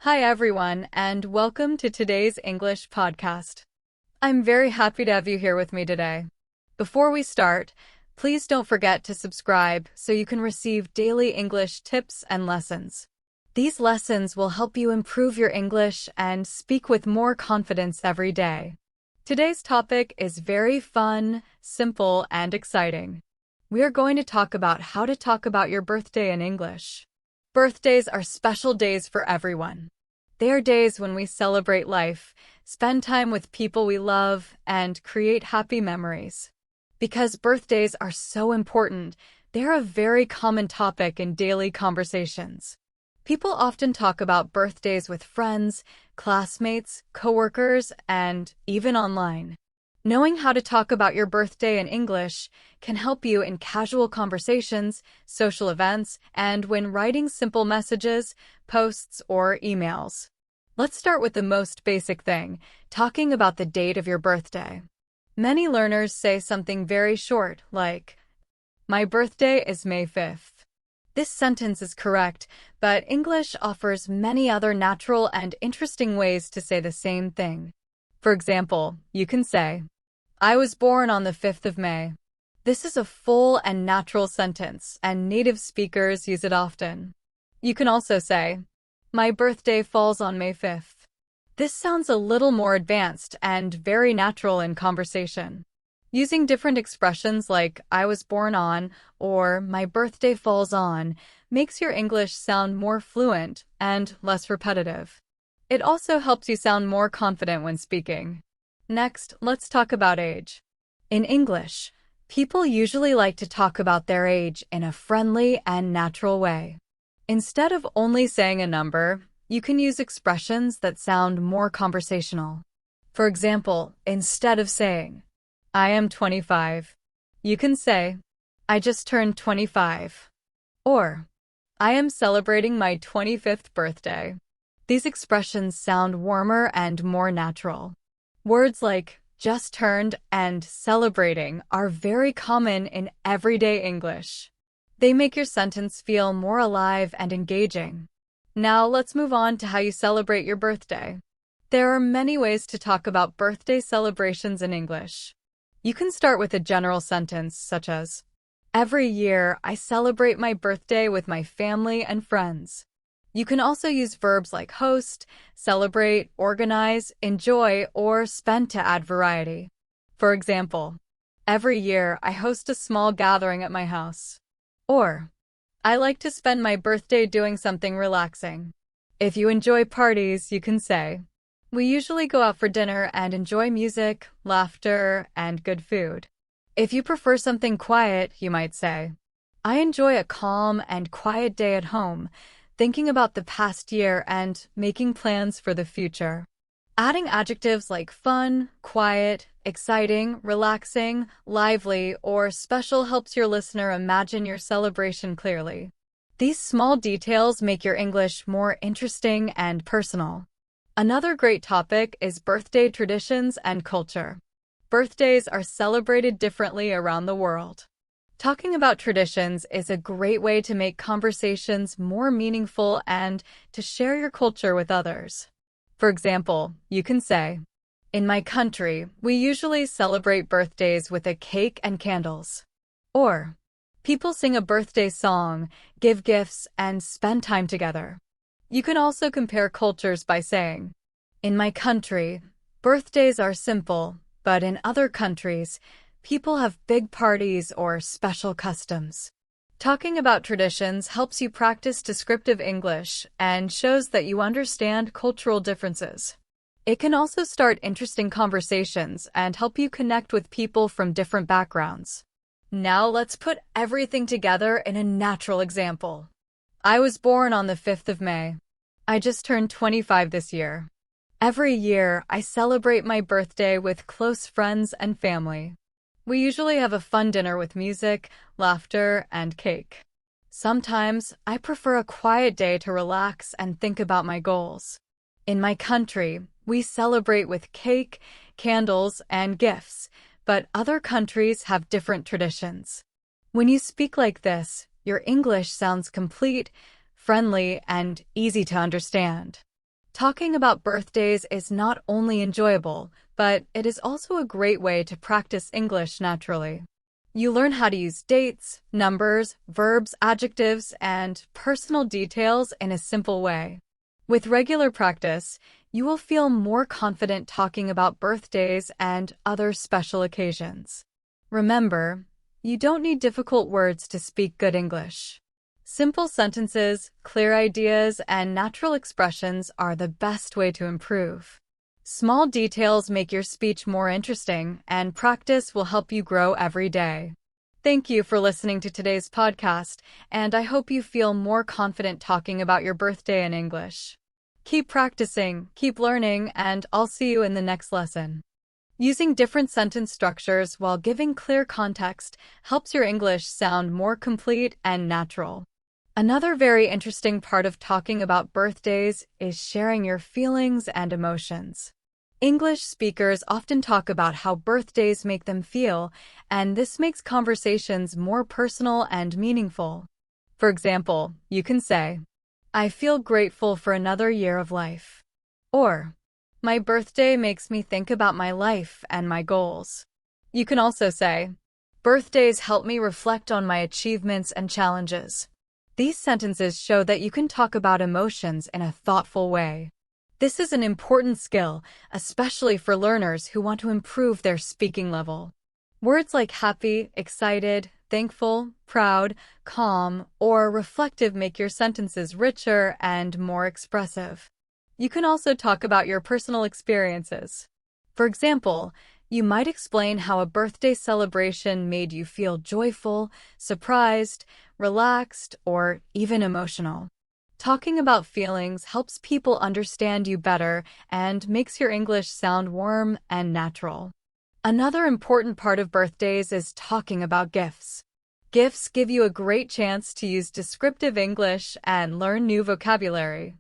Hi everyone, and welcome to today's English podcast. I'm very happy to have you here with me today. Before we start, please don't forget to subscribe so you can receive daily English tips and lessons. These lessons will help you improve your English and speak with more confidence every day. Today's topic is very fun, simple, and exciting. We are going to talk about how to talk about your birthday in English. Birthdays are special days for everyone. They are days when we celebrate life, spend time with people we love, and create happy memories. Because birthdays are so important, they're a very common topic in daily conversations. People often talk about birthdays with friends, classmates, coworkers, and even online. Knowing how to talk about your birthday in English can help you in casual conversations, social events, and when writing simple messages, posts, or emails. Let's start with the most basic thing, talking about the date of your birthday. Many learners say something very short, like, "My birthday is May 5th. This sentence is correct, but English offers many other natural and interesting ways to say the same thing. For example, you can say, "I was born on the 5th of May. This is a full and natural sentence, and native speakers use it often. You can also say, "My birthday falls on May 5th. This sounds a little more advanced and very natural in conversation. Using different expressions like "I was born on" or "my birthday falls on" makes your English sound more fluent and less repetitive. It also helps you sound more confident when speaking. Next, let's talk about age. In English, people usually like to talk about their age in a friendly and natural way. Instead of only saying a number, you can use expressions that sound more conversational. For example, instead of saying, "I am 25, you can say, "I just turned 25. Or, "I am celebrating my 25th birthday." These expressions sound warmer and more natural. Words like "just turned" and "celebrating" are very common in everyday English. They make your sentence feel more alive and engaging. Now let's move on to how you celebrate your birthday. There are many ways to talk about birthday celebrations in English. You can start with a general sentence such as, "Every year, I celebrate my birthday with my family and friends." You can also use verbs like host, celebrate, organize, enjoy, or spend to add variety. For example, "Every year, I host a small gathering at my house." Or, "I like to spend my birthday doing something relaxing." If you enjoy parties, you can say, "We usually go out for dinner and enjoy music, laughter, and good food." If you prefer something quiet, you might say, "I enjoy a calm and quiet day at home, thinking about the past year and making plans for the future." Adding adjectives like fun, quiet, exciting, relaxing, lively, or special helps your listener imagine your celebration clearly. These small details make your English more interesting and personal. Another great topic is birthday traditions and culture. Birthdays are celebrated differently around the world. Talking about traditions is a great way to make conversations more meaningful and to share your culture with others. For example, you can say, "In my country, we usually celebrate birthdays with a cake and candles." Or, "People sing a birthday song, give gifts, and spend time together." You can also compare cultures by saying, "In my country, birthdays are simple, but in other countries, people have big parties or special customs." Talking about traditions helps you practice descriptive English and shows that you understand cultural differences. It can also start interesting conversations and help you connect with people from different backgrounds. Now let's put everything together in a natural example. "I was born on the 5th of May. I just turned 25 this year. Every year, I celebrate my birthday with close friends and family. We usually have a fun dinner with music, laughter, and cake. Sometimes, I prefer a quiet day to relax and think about my goals. In my country, we celebrate with cake, candles, and gifts, but other countries have different traditions." When you speak like this, your English sounds complete, friendly, and easy to understand. Talking about birthdays is not only enjoyable, but it is also a great way to practice English naturally. You learn how to use dates, numbers, verbs, adjectives, and personal details in a simple way. With regular practice, you will feel more confident talking about birthdays and other special occasions. Remember, you don't need difficult words to speak good English. Simple sentences, clear ideas, and natural expressions are the best way to improve. Small details make your speech more interesting, and practice will help you grow every day. Thank you for listening to today's podcast, and I hope you feel more confident talking about your birthday in English. Keep practicing, keep learning, and I'll see you in the next lesson. Using different sentence structures while giving clear context helps your English sound more complete and natural. Another very interesting part of talking about birthdays is sharing your feelings and emotions. English speakers often talk about how birthdays make them feel, and this makes conversations more personal and meaningful. For example, you can say, "I feel grateful for another year of life." Or, "My birthday makes me think about my life and my goals." You can also say, "Birthdays help me reflect on my achievements and challenges." These sentences show that you can talk about emotions in a thoughtful way. This is an important skill, especially for learners who want to improve their speaking level. Words like happy, excited, thankful, proud, calm, or reflective make your sentences richer and more expressive. You can also talk about your personal experiences. For example, you might explain how a birthday celebration made you feel joyful, surprised, relaxed, or even emotional. Talking about feelings helps people understand you better and makes your English sound warm and natural. Another important part of birthdays is talking about gifts. Gifts give you a great chance to use descriptive English and learn new vocabulary.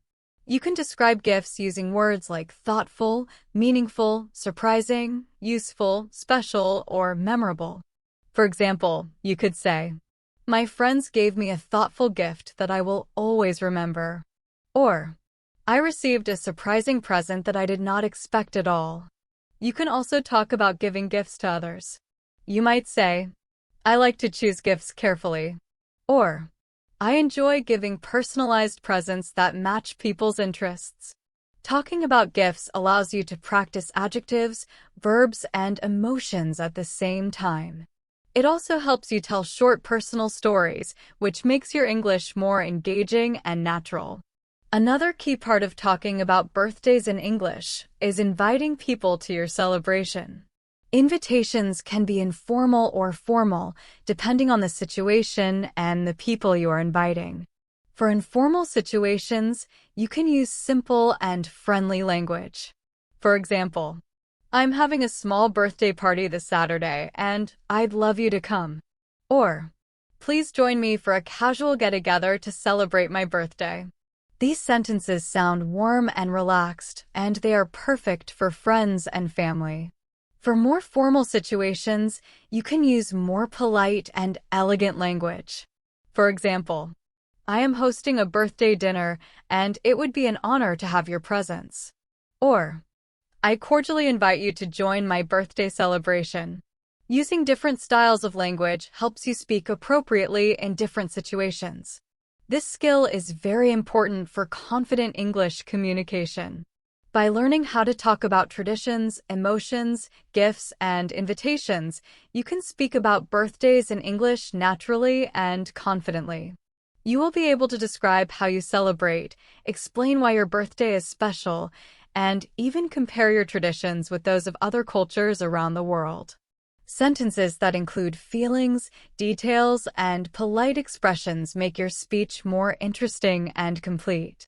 You can describe gifts using words like thoughtful, meaningful, surprising, useful, special, or memorable. For example, you could say, "My friends gave me a thoughtful gift that I will always remember." Or, "I received a surprising present that I did not expect at all." You can also talk about giving gifts to others. You might say, "I like to choose gifts carefully." Or, "I enjoy giving personalized presents that match people's interests." Talking about gifts allows you to practice adjectives, verbs, and emotions at the same time. It also helps you tell short personal stories, which makes your English more engaging and natural. Another key part of talking about birthdays in English is inviting people to your celebration. Invitations can be informal or formal, depending on the situation and the people you are inviting. For informal situations, you can use simple and friendly language. For example, "I'm having a small birthday party this Saturday, and I'd love you to come." Or, "Please join me for a casual get-together to celebrate my birthday." These sentences sound warm and relaxed, and they are perfect for friends and family. For more formal situations, you can use more polite and elegant language. For example, "I am hosting a birthday dinner, and it would be an honor to have your presence." Or, "I cordially invite you to join my birthday celebration." Using different styles of language helps you speak appropriately in different situations. This skill is very important for confident English communication. By learning how to talk about traditions, emotions, gifts, and invitations, you can speak about birthdays in English naturally and confidently. You will be able to describe how you celebrate, explain why your birthday is special, and even compare your traditions with those of other cultures around the world. Sentences that include feelings, details, and polite expressions make your speech more interesting and complete.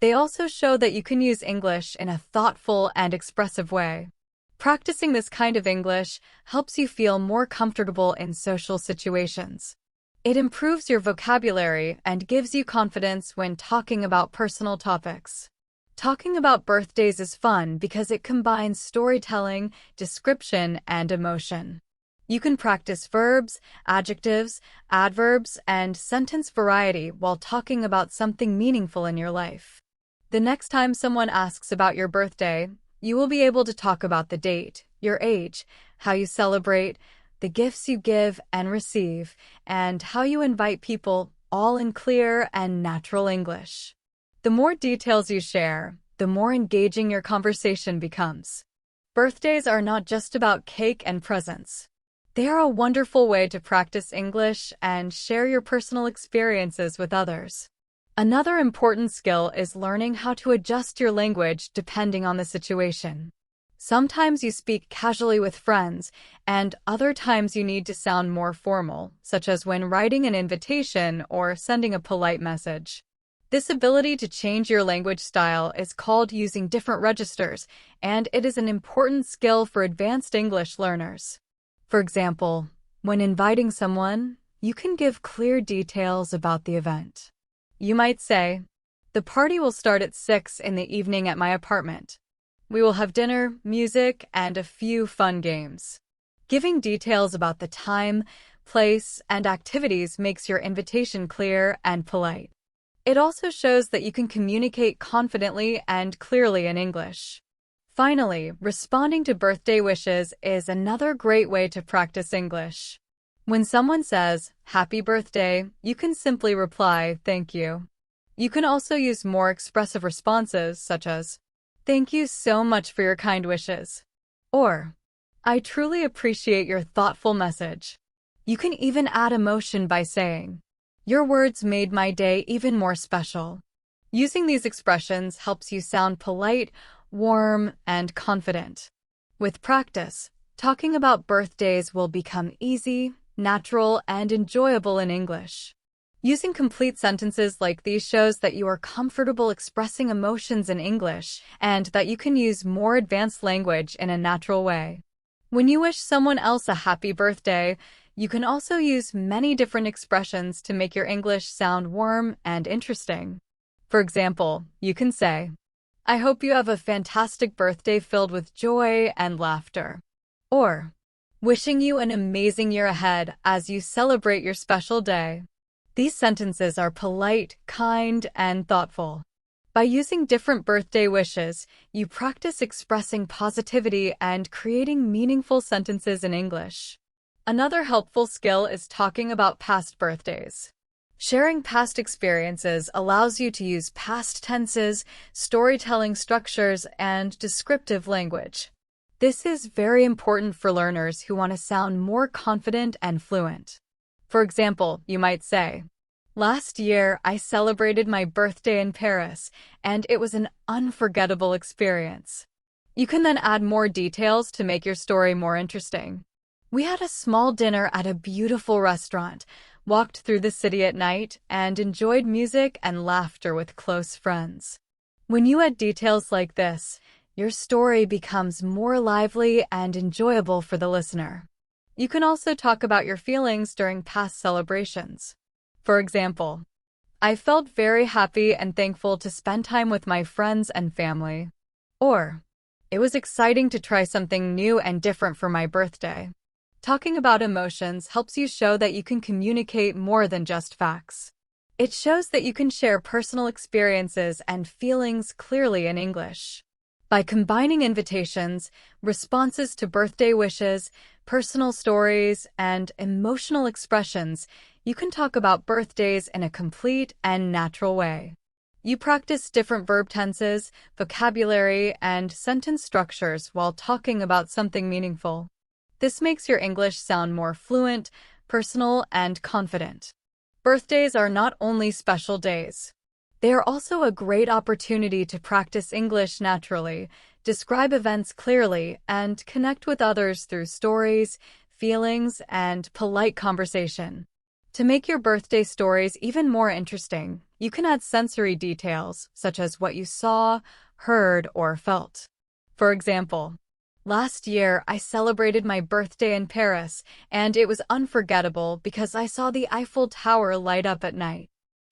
They also show that you can use English in a thoughtful and expressive way. Practicing this kind of English helps you feel more comfortable in social situations. It improves your vocabulary and gives you confidence when talking about personal topics. Talking about birthdays is fun because it combines storytelling, description, and emotion. You can practice verbs, adjectives, adverbs, and sentence variety while talking about something meaningful in your life. The next time someone asks about your birthday, you will be able to talk about the date, your age, how you celebrate, the gifts you give and receive, and how you invite people, all in clear and natural English. The more details you share, the more engaging your conversation becomes. Birthdays are not just about cake and presents. They are a wonderful way to practice English and share your personal experiences with others. Another important skill is learning how to adjust your language depending on the situation. Sometimes you speak casually with friends, and other times you need to sound more formal, such as when writing an invitation or sending a polite message. This ability to change your language style is called using different registers, and it is an important skill for advanced English learners. For example, when inviting someone, you can give clear details about the event. You might say, "The party will start at 6 in the evening at my apartment. We will have dinner, music, and a few fun games." Giving details about the time, place, and activities makes your invitation clear and polite. It also shows that you can communicate confidently and clearly in English. Finally, responding to birthday wishes is another great way to practice English. When someone says, "Happy birthday," you can simply reply, "Thank you." You can also use more expressive responses, such as, "Thank you so much for your kind wishes," or, "I truly appreciate your thoughtful message." You can even add emotion by saying, "Your words made my day even more special." Using these expressions helps you sound polite, warm, and confident. With practice, talking about birthdays will become easy, natural, and enjoyable in English. Using complete sentences like these shows that you are comfortable expressing emotions in English and that you can use more advanced language in a natural way. When you wish someone else a happy birthday, you can also use many different expressions to make your English sound warm and interesting. For example, you can say, "I hope you have a fantastic birthday filled with joy and laughter," or, "Wishing you an amazing year ahead as you celebrate your special day." These sentences are polite, kind, and thoughtful. By using different birthday wishes, you practice expressing positivity and creating meaningful sentences in English. Another helpful skill is talking about past birthdays. Sharing past experiences allows you to use past tenses, storytelling structures, and descriptive language. This is very important for learners who want to sound more confident and fluent. For example, you might say, "Last year, I celebrated my birthday in Paris, and it was an unforgettable experience." You can then add more details to make your story more interesting. "We had a small dinner at a beautiful restaurant, walked through the city at night, and enjoyed music and laughter with close friends." When you add details like this, your story becomes more lively and enjoyable for the listener. You can also talk about your feelings during past celebrations. For example, "I felt very happy and thankful to spend time with my friends and family." Or, "It was exciting to try something new and different for my birthday." Talking about emotions helps you show that you can communicate more than just facts. It shows that you can share personal experiences and feelings clearly in English. By combining invitations, responses to birthday wishes, personal stories, and emotional expressions, you can talk about birthdays in a complete and natural way. You practice different verb tenses, vocabulary, and sentence structures while talking about something meaningful. This makes your English sound more fluent, personal, and confident. Birthdays are not only special days. They are also a great opportunity to practice English naturally, describe events clearly, and connect with others through stories, feelings, and polite conversation. To make your birthday stories even more interesting, you can add sensory details, such as what you saw, heard, or felt. For example, "Last year, I celebrated my birthday in Paris, and it was unforgettable because I saw the Eiffel Tower light up at night."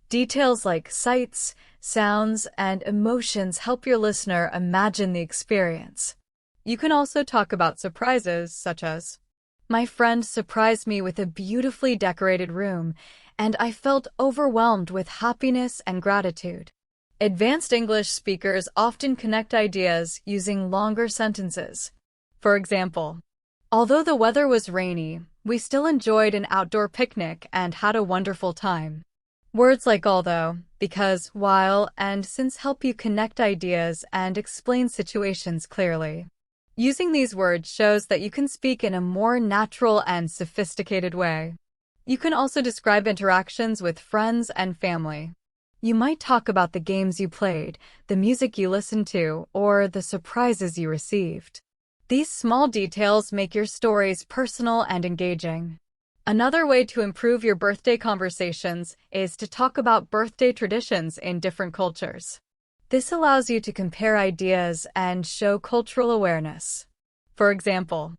Details like sights, sounds, and emotions help your listener imagine the experience. You can also talk about surprises, such as, "My friend surprised me with a beautifully decorated room, and I felt overwhelmed with happiness and gratitude." Advanced English speakers often connect ideas using longer sentences. For example, although the weather was rainy, we still enjoyed an outdoor picnic and had a wonderful time. Words like although, because, while, and since help you connect ideas and explain situations clearly. Using these words shows that you can speak in a more natural and sophisticated way. You can also describe interactions with friends and family. You might talk about the games you played, the music you listened to, or the surprises you received. These small details make your stories personal and engaging. Another way to improve your birthday conversations is to talk about birthday traditions in different cultures. This allows you to compare ideas and show cultural awareness. For example,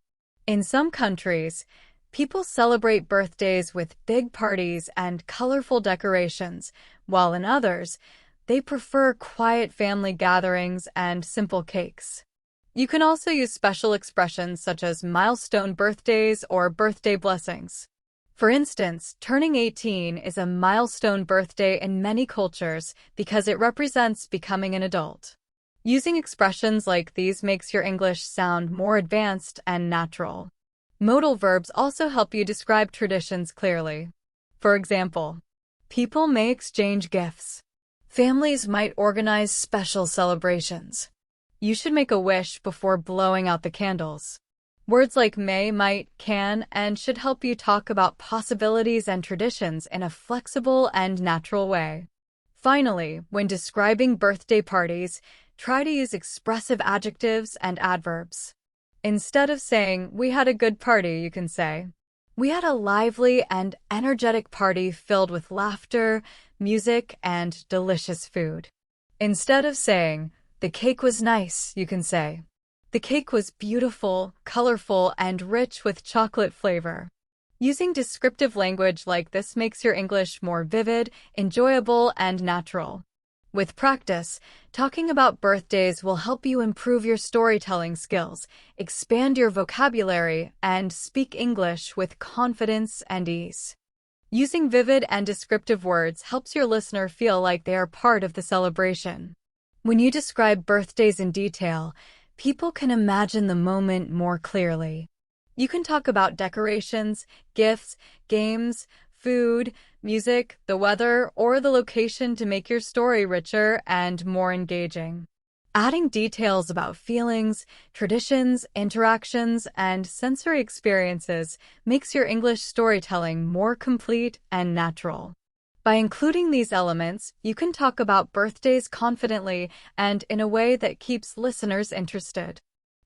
in some countries, people celebrate birthdays with big parties and colorful decorations, while in others, they prefer quiet family gatherings and simple cakes. You can also use special expressions such as milestone birthdays or birthday blessings. For instance, turning 18 is a milestone birthday in many cultures because it represents becoming an adult. Using expressions like these makes your English sound more advanced and natural. Modal verbs also help you describe traditions clearly. For example, people may exchange gifts. Families might organize special celebrations. You should make a wish before blowing out the candles. Words like may, might, can, and should help you talk about possibilities and traditions in a flexible and natural way. Finally, when describing birthday parties, try to use expressive adjectives and adverbs. Instead of saying, "We had a good party," you can say, "We had a lively and energetic party filled with laughter, music, and delicious food." Instead of saying, "The cake was nice," you can say, "The cake was beautiful, colorful, and rich with chocolate flavor." Using descriptive language like this makes your English more vivid, enjoyable, and natural. With practice, talking about birthdays will help you improve your storytelling skills, expand your vocabulary, and speak English with confidence and ease. Using vivid and descriptive words helps your listener feel like they are part of the celebration. When you describe birthdays in detail, people can imagine the moment more clearly. You can talk about decorations, gifts, games, food, music, the weather, or the location to make your story richer and more engaging. Adding details about feelings, traditions, interactions, and sensory experiences makes your English storytelling more complete and natural. By including these elements, you can talk about birthdays confidently and in a way that keeps listeners interested.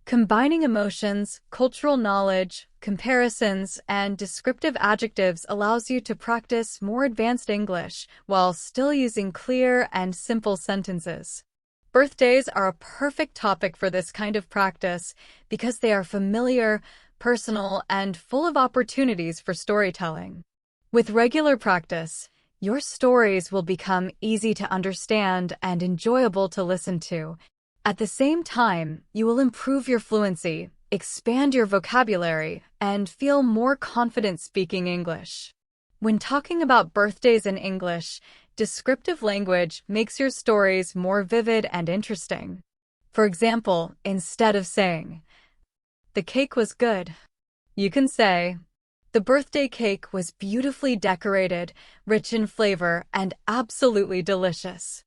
Combining emotions, cultural knowledge, comparisons, and descriptive adjectives allows you to practice more advanced English while still using clear and simple sentences. Birthdays are a perfect topic for this kind of practice because they are familiar, personal, and full of opportunities for storytelling. With regular practice, your stories will become easy to understand and enjoyable to listen to. At the same time, you will improve your fluency, expand your vocabulary, and feel more confident speaking English. When talking about birthdays in English, descriptive language makes your stories more vivid and interesting. For example, instead of saying, "The cake was good," you can say, "The birthday cake was beautifully decorated, rich in flavor, and absolutely delicious."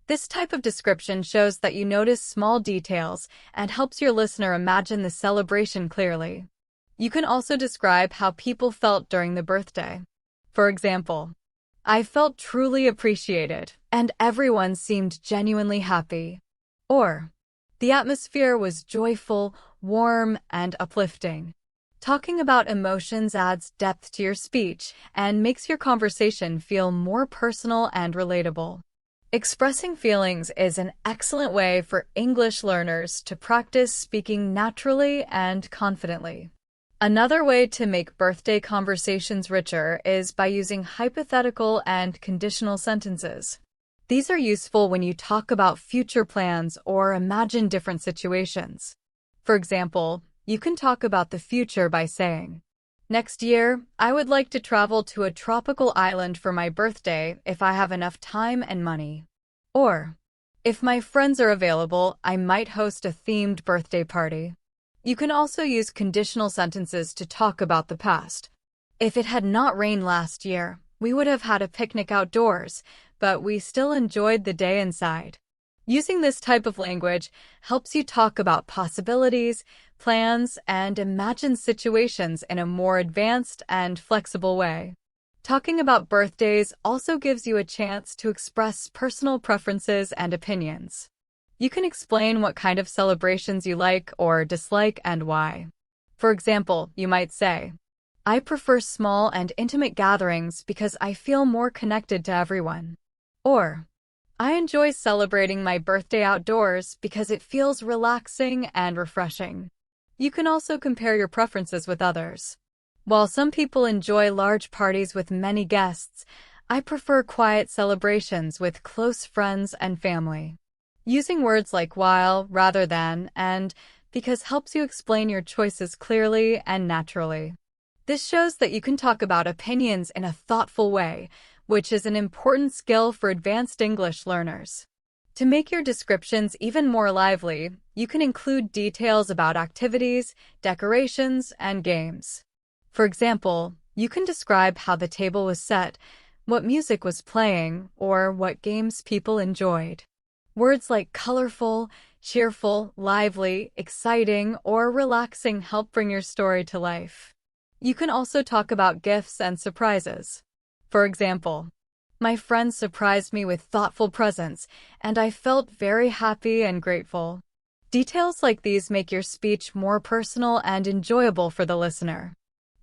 This type of description shows that you notice small details and helps your listener imagine the celebration clearly. You can also describe how people felt during the birthday. For example, "I felt truly appreciated, and everyone seemed genuinely happy." Or, "The atmosphere was joyful, warm, and uplifting." Talking about emotions adds depth to your speech and makes your conversation feel more personal and relatable. Expressing feelings is an excellent way for English learners to practice speaking naturally and confidently. Another way to make birthday conversations richer is by using hypothetical and conditional sentences. These are useful when you talk about future plans or imagine different situations. For example, you can talk about the future by saying, "Next year, I would like to travel to a tropical island for my birthday if I have enough time and money." Or, If my friends are available, I might host a themed birthday party. You can also use conditional sentences to talk about the past. If it had not rained last year, we would have had a picnic outdoors, but we still enjoyed the day inside. Using this type of language helps you talk about possibilities, plans, and imagine situations in a more advanced and flexible way. Talking about birthdays also gives you a chance to express personal preferences and opinions. You can explain what kind of celebrations you like or dislike and why. For example, you might say, "I prefer small and intimate gatherings because I feel more connected to everyone." Or, "I enjoy celebrating my birthday outdoors because it feels relaxing and refreshing." You can also compare your preferences with others. While some people enjoy large parties with many guests, I prefer quiet celebrations with close friends and family. Using words like while, rather than, and because helps you explain your choices clearly and naturally. This shows that you can talk about opinions in a thoughtful way, which is an important skill for advanced English learners. To make your descriptions even more lively, you can include details about activities, decorations, and games. For example, you can describe how the table was set, what music was playing, or what games people enjoyed. Words like colorful, cheerful, lively, exciting, or relaxing help bring your story to life. You can also talk about gifts and surprises. For example, "My friend surprised me with thoughtful presents, and I felt very happy and grateful." Details like these make your speech more personal and enjoyable for the listener.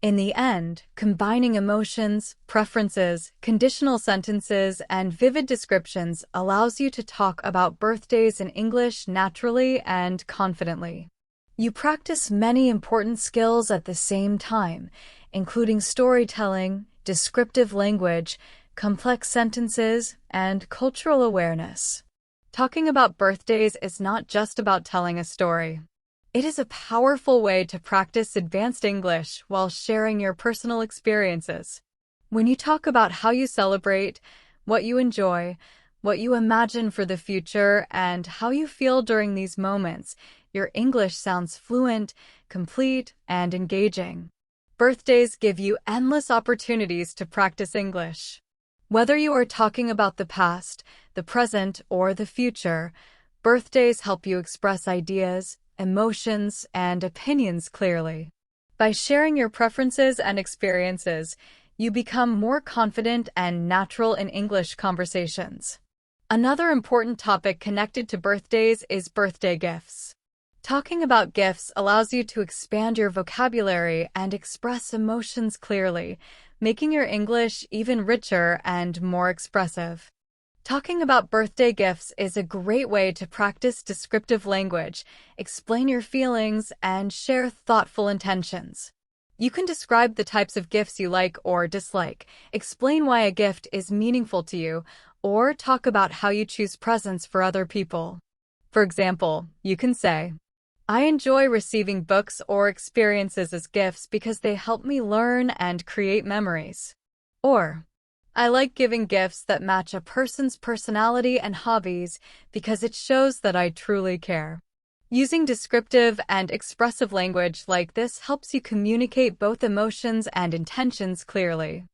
In the end, combining emotions, preferences, conditional sentences, and vivid descriptions allows you to talk about birthdays in English naturally and confidently. You practice many important skills at the same time, including storytelling, descriptive language, complex sentences, and cultural awareness. Talking about birthdays is not just about telling a story. It is a powerful way to practice advanced English while sharing your personal experiences. When you talk about how you celebrate, what you enjoy, what you imagine for the future, and how you feel during these moments, your English sounds fluent, complete, and engaging. Birthdays give you endless opportunities to practice English. Whether you are talking about the past, the present, or the future, birthdays help you express ideas, emotions, and opinions clearly. By sharing your preferences and experiences, you become more confident and natural in English conversations. Another important topic connected to birthdays is birthday gifts. Talking about gifts allows you to expand your vocabulary and express emotions clearly, making your English even richer and more expressive. Talking about birthday gifts is a great way to practice descriptive language, explain your feelings, and share thoughtful intentions. You can describe the types of gifts you like or dislike, explain why a gift is meaningful to you, or talk about how you choose presents for other people. For example, you can say, "I enjoy receiving books or experiences as gifts because they help me learn and create memories." Or, "I like giving gifts that match a person's personality and hobbies because it shows that I truly care." Using descriptive and expressive language like this helps you communicate both emotions and intentions clearly.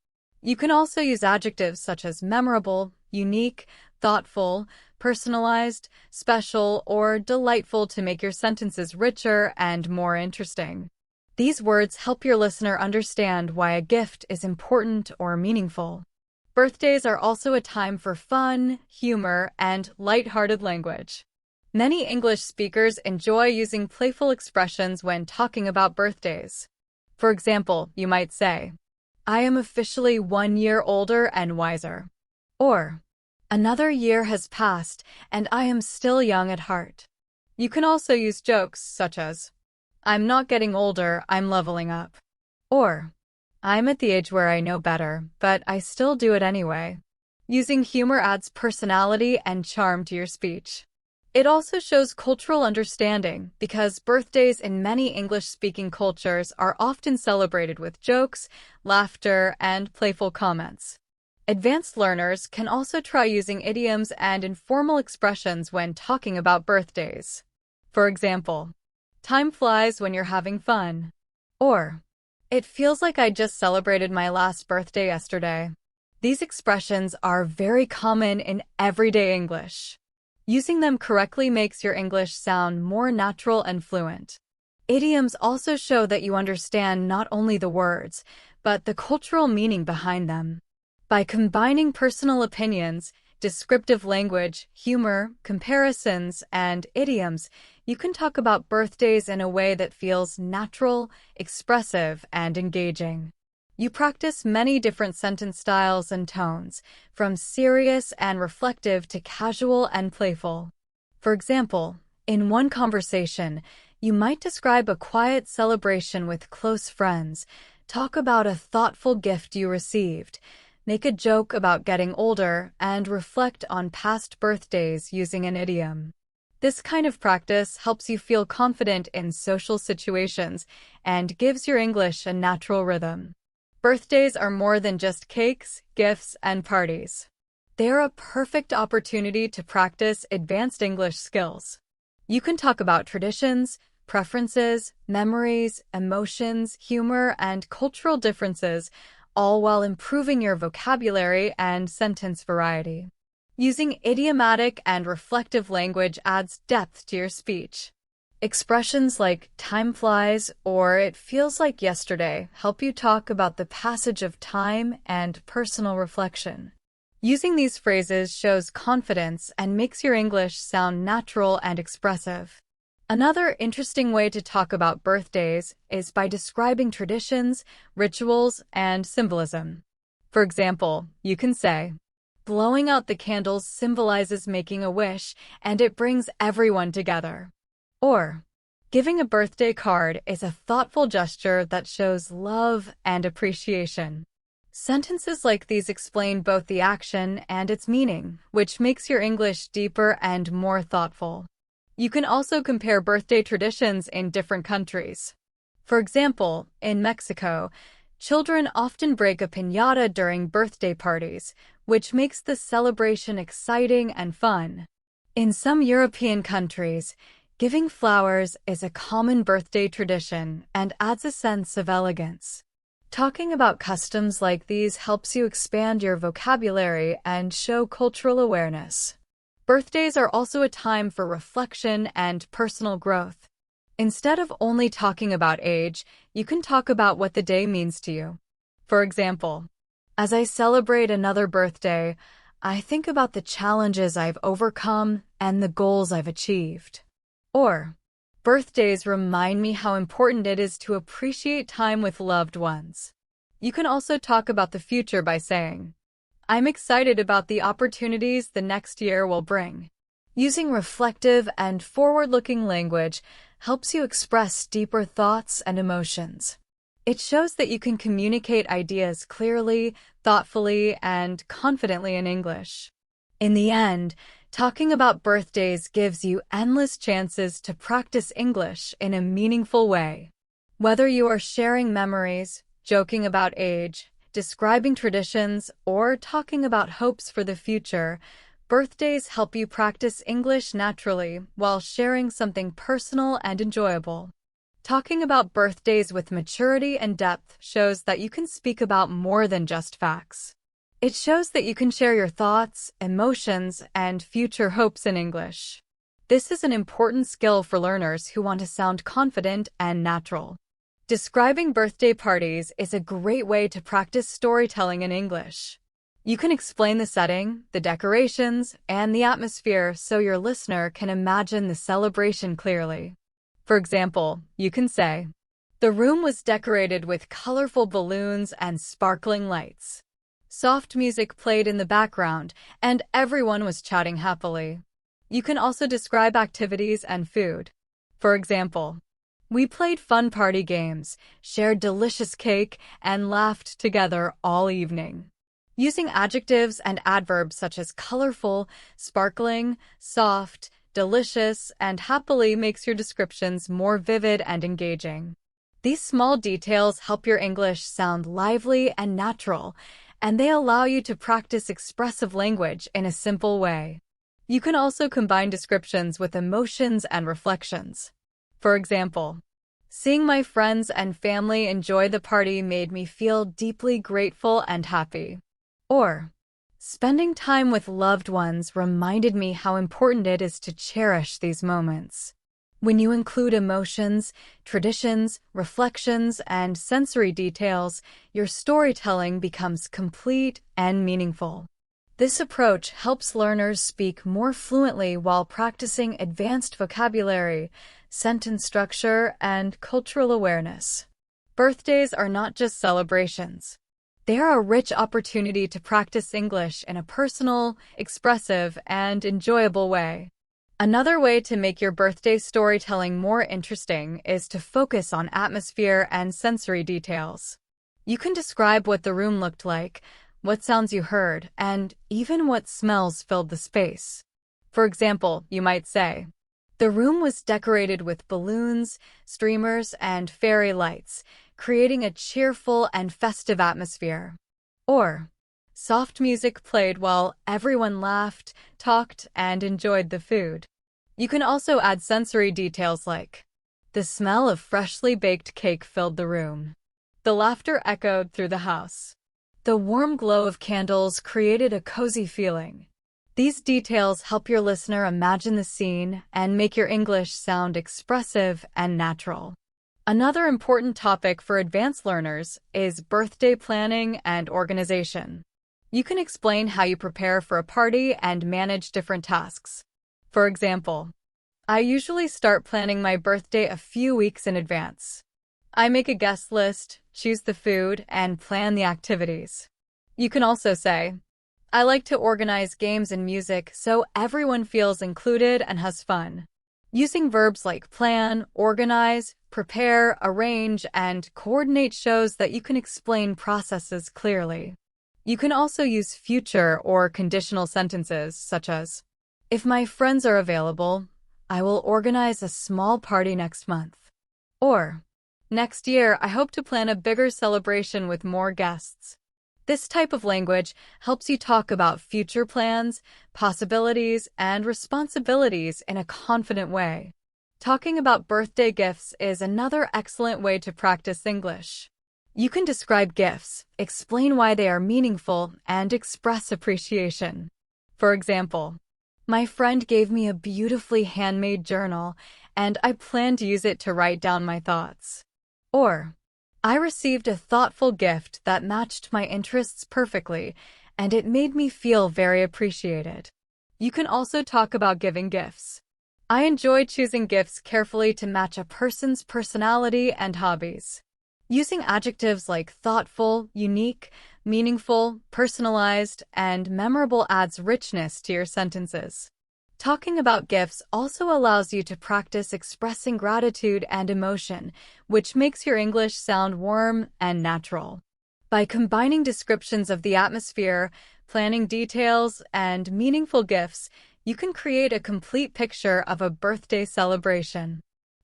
You can also use adjectives such as memorable, unique, thoughtful, personalized, special, or delightful to make your sentences richer and more interesting. These words help your listener understand why a gift is important or meaningful. Birthdays are also a time for fun, humor, and lighthearted language. Many English speakers enjoy using playful expressions when talking about birthdays. For example, you might say, "I am officially 1 year older and wiser." Or, "Another year has passed, and I am still young at heart." You can also use jokes such as, "I'm not getting older, I'm leveling up." Or, "I'm at the age where I know better, but I still do it anyway." Using humor adds personality and charm to your speech. It also shows cultural understanding because birthdays in many English-speaking cultures are often celebrated with jokes, laughter, and playful comments. Advanced learners can also try using idioms and informal expressions when talking about birthdays. For example, time flies when you're having fun. Or, it feels like I just celebrated my last birthday yesterday. These expressions are very common in everyday English. Using them correctly makes your English sound more natural and fluent. Idioms also show that you understand not only the words, but the cultural meaning behind them. By combining personal opinions, descriptive language, humor, comparisons, and idioms, you can talk about birthdays in a way that feels natural, expressive, and engaging. You practice many different sentence styles and tones, from serious and reflective to casual and playful. For example, in one conversation, you might describe a quiet celebration with close friends, talk about a thoughtful gift you received, make a joke about getting older, and reflect on past birthdays using an idiom. This kind of practice helps you feel confident in social situations and gives your English a natural rhythm. Birthdays are more than just cakes, gifts, and parties. They're a perfect opportunity to practice advanced English skills. You can talk about traditions, preferences, memories, emotions, humor, and cultural differences, all while improving your vocabulary and sentence variety. Using idiomatic and reflective language adds depth to your speech. Expressions like time flies or it feels like yesterday help you talk about the passage of time and personal reflection. Using these phrases shows confidence and makes your English sound natural and expressive. Another interesting way to talk about birthdays is by describing traditions, rituals, and symbolism. For example, you can say, blowing out the candles symbolizes making a wish and it brings everyone together. Or, giving a birthday card is a thoughtful gesture that shows love and appreciation. Sentences like these explain both the action and its meaning, which makes your English deeper and more thoughtful. You can also compare birthday traditions in different countries. For example, in Mexico, children often break a piñata during birthday parties, which makes the celebration exciting and fun. In some European countries, giving flowers is a common birthday tradition and adds a sense of elegance. Talking about customs like these helps you expand your vocabulary and show cultural awareness. Birthdays are also a time for reflection and personal growth. Instead of only talking about age, you can talk about what the day means to you. For example, as I celebrate another birthday, I think about the challenges I've overcome and the goals I've achieved. Or, birthdays remind me how important it is to appreciate time with loved ones. You can also talk about the future by saying, I'm excited about the opportunities the next year will bring. Using reflective and forward-looking language helps you express deeper thoughts and emotions. It shows that you can communicate ideas clearly, thoughtfully, and confidently in English. In the end, talking about birthdays gives you endless chances to practice English in a meaningful way. Whether you are sharing memories, joking about age, describing traditions, or talking about hopes for the future, birthdays help you practice English naturally while sharing something personal and enjoyable. Talking about birthdays with maturity and depth shows that you can speak about more than just facts. It shows that you can share your thoughts, emotions, and future hopes in English. This is an important skill for learners who want to sound confident and natural. Describing birthday parties is a great way to practice storytelling in English. You can explain the setting, the decorations, and the atmosphere so your listener can imagine the celebration clearly. For example, you can say, the room was decorated with colorful balloons and sparkling lights. Soft music played in the background, and everyone was chatting happily. You can also describe activities and food. For example, we played fun party games, shared delicious cake, and laughed together all evening. Using adjectives and adverbs such as colorful, sparkling, soft, delicious, and happily makes your descriptions more vivid and engaging. These small details help your English sound lively and natural, and they allow you to practice expressive language in a simple way. You can also combine descriptions with emotions and reflections. For example, seeing my friends and family enjoy the party made me feel deeply grateful and happy. Or, spending time with loved ones reminded me how important it is to cherish these moments. When you include emotions, traditions, reflections, and sensory details, your storytelling becomes complete and meaningful. This approach helps learners speak more fluently while practicing advanced vocabulary, sentence structure, and cultural awareness. Birthdays are not just celebrations. They are a rich opportunity to practice English in a personal, expressive, and enjoyable way. Another way to make your birthday storytelling more interesting is to focus on atmosphere and sensory details. You can describe what the room looked like, what sounds you heard, and even what smells filled the space. For example, you might say, "The room was decorated with balloons, streamers, and fairy lights, creating a cheerful and festive atmosphere." Or, "Soft music played while everyone laughed, talked, and enjoyed the food." You can also add sensory details like, "The smell of freshly baked cake filled the room. The laughter echoed through the house. The warm glow of candles created a cozy feeling." These details help your listener imagine the scene and make your English sound expressive and natural. Another important topic for advanced learners is birthday planning and organization. You can explain how you prepare for a party and manage different tasks. For example, I usually start planning my birthday a few weeks in advance. I make a guest list, choose the food, and plan the activities. You can also say, "I like to organize games and music so everyone feels included and has fun." Using verbs like plan, organize, prepare, arrange, and coordinate shows that you can explain processes clearly. You can also use future or conditional sentences such as, "If my friends are available, I will organize a small party next month." Or, "Next year, I hope to plan a bigger celebration with more guests." This type of language helps you talk about future plans, possibilities, and responsibilities in a confident way. Talking about birthday gifts is another excellent way to practice English. You can describe gifts, explain why they are meaningful, and express appreciation. For example, "My friend gave me a beautifully handmade journal, and I plan to use it to write down my thoughts." Or, "I received a thoughtful gift that matched my interests perfectly, and it made me feel very appreciated." You can also talk about giving gifts. "I enjoy choosing gifts carefully to match a person's personality and hobbies." Using adjectives like thoughtful, unique, meaningful, personalized, and memorable adds richness to your sentences. Talking about gifts also allows you to practice expressing gratitude and emotion, which makes your English sound warm and natural. By combining descriptions of the atmosphere, planning details, and meaningful gifts, you can create a complete picture of a birthday celebration.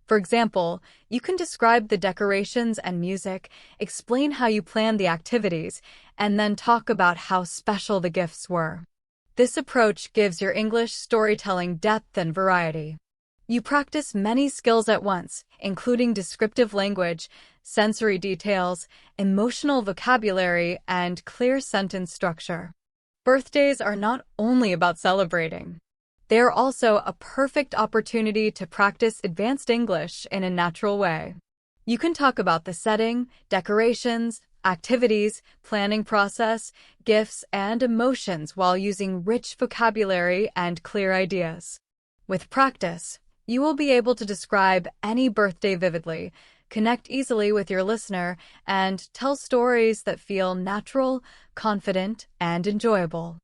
For example, you can describe the decorations and music, explain how you planned the activities, and then talk about how special the gifts were. This approach gives your English storytelling depth and variety. You practice many skills at once, including descriptive language, sensory details, emotional vocabulary, and clear sentence structure. Birthdays are not only about celebrating. They are also a perfect opportunity to practice advanced English in a natural way. You can talk about the setting, decorations, activities, planning process, gifts, and emotions while using rich vocabulary and clear ideas. With practice, you will be able to describe any birthday vividly, connect easily with your listener, and tell stories that feel natural, confident, and enjoyable.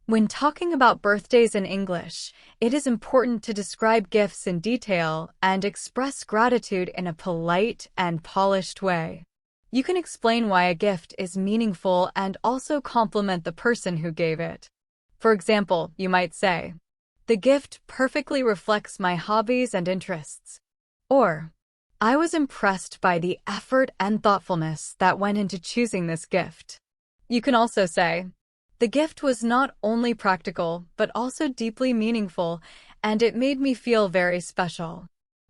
When talking about birthdays in English, it is important to describe gifts in detail and express gratitude in a polite and polished way. You can explain why a gift is meaningful and also compliment the person who gave it. For example, you might say, "The gift perfectly reflects my hobbies and interests." Or, "I was impressed by the effort and thoughtfulness that went into choosing this gift." You can also say, "The gift was not only practical, but also deeply meaningful, and it made me feel very special."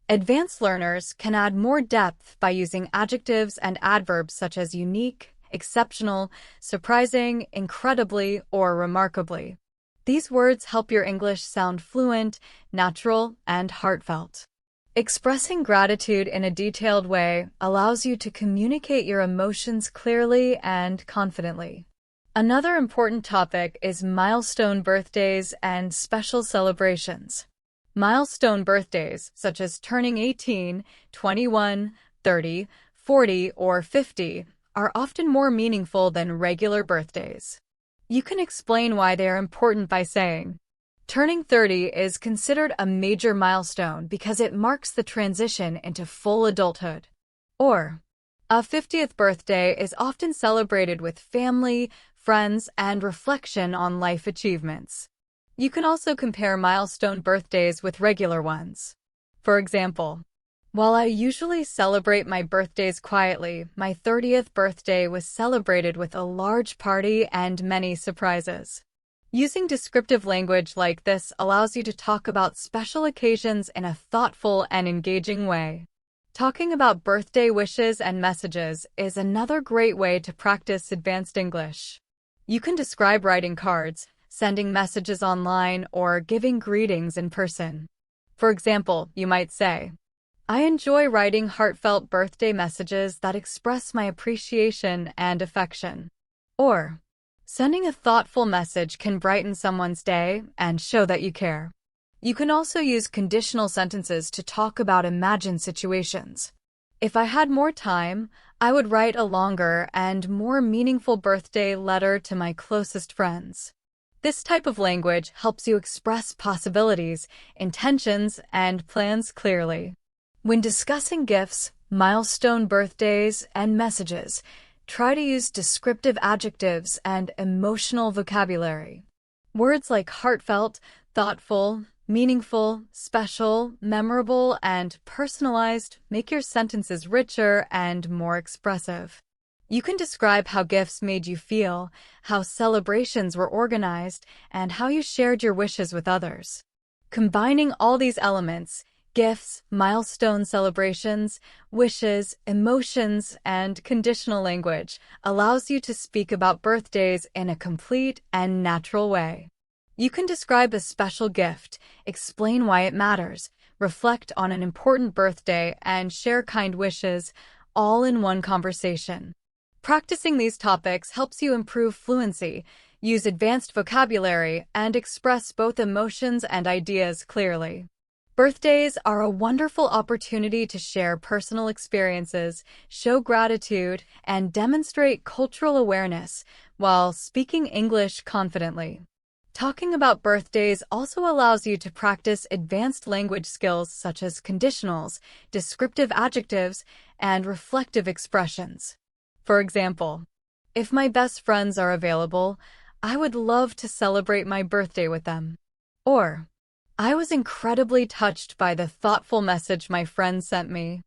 Advanced learners can add more depth by using adjectives and adverbs such as unique, exceptional, surprising, incredibly, or remarkably. These words help your English sound fluent, natural, and heartfelt. Expressing gratitude in a detailed way allows you to communicate your emotions clearly and confidently. Another important topic is milestone birthdays and special celebrations. Milestone birthdays, such as turning 18, 21, 30, 40, or 50, are often more meaningful than regular birthdays. You can explain why they are important by saying, "Turning 30 is considered a major milestone because it marks the transition into full adulthood." Or, "A 50th birthday is often celebrated with family, friends, and reflection on life achievements." You can also compare milestone birthdays with regular ones. For example, "While I usually celebrate my birthdays quietly, my 30th birthday was celebrated with a large party and many surprises." Using descriptive language like this allows you to talk about special occasions in a thoughtful and engaging way. Talking about birthday wishes and messages is another great way to practice advanced English. You can describe writing cards, sending messages online, or giving greetings in person. For example, you might say, "I enjoy writing heartfelt birthday messages that express my appreciation and affection." Or, "Sending a thoughtful message can brighten someone's day and show that you care." You can also use conditional sentences to talk about imagined situations. "If I had more time, I would write a longer and more meaningful birthday letter to my closest friends." This type of language helps you express possibilities, intentions, and plans clearly. When discussing gifts, milestone birthdays, and messages, try to use descriptive adjectives and emotional vocabulary. Words like heartfelt, thoughtful, meaningful, special, memorable, and personalized make your sentences richer and more expressive. You can describe how gifts made you feel, how celebrations were organized, and how you shared your wishes with others. Combining all these elements, gifts, milestone celebrations, wishes, emotions, and conditional language, allows you to speak about birthdays in a complete and natural way. You can describe a special gift, explain why it matters, reflect on an important birthday, and share kind wishes, all in one conversation. Practicing these topics helps you improve fluency, use advanced vocabulary, and express both emotions and ideas clearly. Birthdays are a wonderful opportunity to share personal experiences, show gratitude, and demonstrate cultural awareness while speaking English confidently. Talking about birthdays also allows you to practice advanced language skills such as conditionals, descriptive adjectives, and reflective expressions. For example, "If my best friends are available, I would love to celebrate my birthday with them." Or, "I was incredibly touched by the thoughtful message my friend sent me."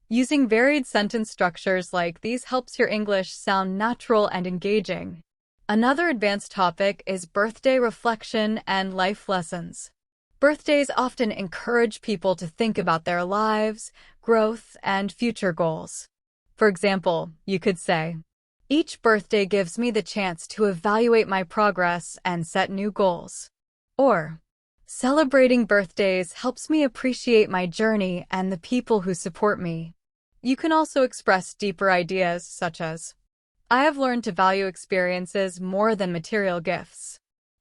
Using varied sentence structures like these helps your English sound natural and engaging. Another advanced topic is birthday reflection and life lessons. Birthdays often encourage people to think about their lives, growth, and future goals. For example, you could say, "Each birthday gives me the chance to evaluate my progress and set new goals." Or, "Celebrating birthdays helps me appreciate my journey and the people who support me." You can also express deeper ideas such as, "I have learned to value experiences more than material gifts."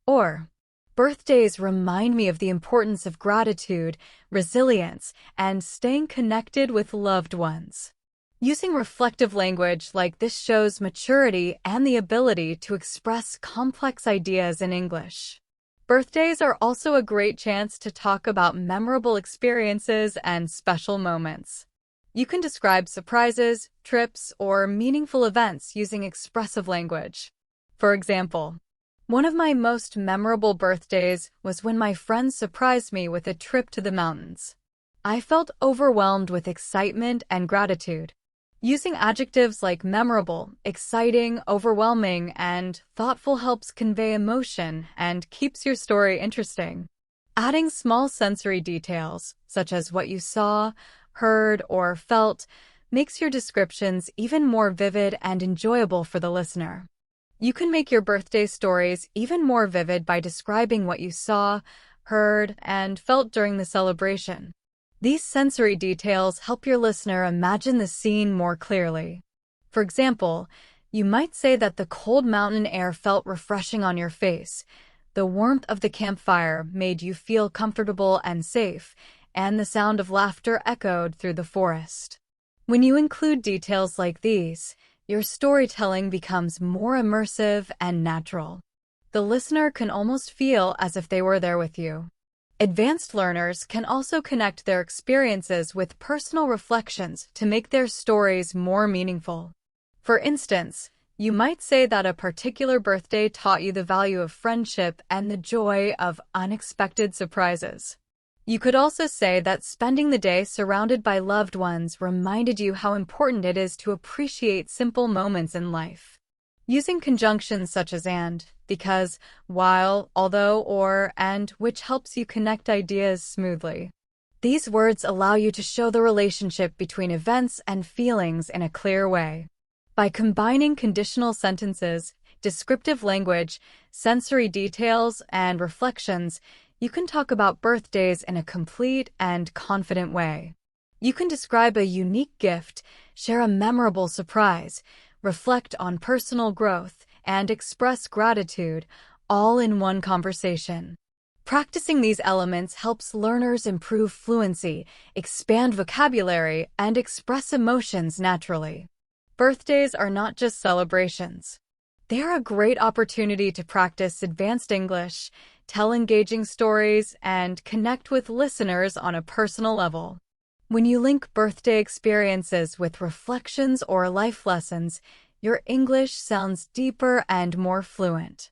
Or, "Birthdays remind me of the importance of gratitude, resilience, and staying connected with loved ones." Using reflective language like this shows maturity and the ability to express complex ideas in English. Birthdays are also a great chance to talk about memorable experiences and special moments. You can describe surprises, trips, or meaningful events using expressive language. For example, "One of my most memorable birthdays was when my friends surprised me with a trip to the mountains. I felt overwhelmed with excitement and gratitude." Using adjectives like memorable, exciting, overwhelming, and thoughtful helps convey emotion and keeps your story interesting. Adding small sensory details, such as what you saw, heard, or felt, makes your descriptions even more vivid and enjoyable for the listener. You can make your birthday stories even more vivid by describing what you saw, heard, and felt during the celebration. These sensory details help your listener imagine the scene more clearly. For example, you might say that the cold mountain air felt refreshing on your face, the warmth of the campfire made you feel comfortable and safe, and the sound of laughter echoed through the forest. When you include details like these, your storytelling becomes more immersive and natural. The listener can almost feel as if they were there with you. Advanced learners can also connect their experiences with personal reflections to make their stories more meaningful. For instance, you might say that a particular birthday taught you the value of friendship and the joy of unexpected surprises. You could also say that spending the day surrounded by loved ones reminded you how important it is to appreciate simple moments in life. Using conjunctions such as and, because, while, although, or, and, which helps you connect ideas smoothly. These words allow you to show the relationship between events and feelings in a clear way. By combining conditional sentences, descriptive language, sensory details, and reflections, you can talk about birthdays in a complete and confident way. You can describe a unique gift, share a memorable surprise, reflect on personal growth, and express gratitude, all in one conversation. Practicing these elements helps learners improve fluency, expand vocabulary, and express emotions naturally. Birthdays are not just celebrations. They are a great opportunity to practice advanced English, tell engaging stories, and connect with listeners on a personal level. When you link birthday experiences with reflections or life lessons, your English sounds deeper and more fluent.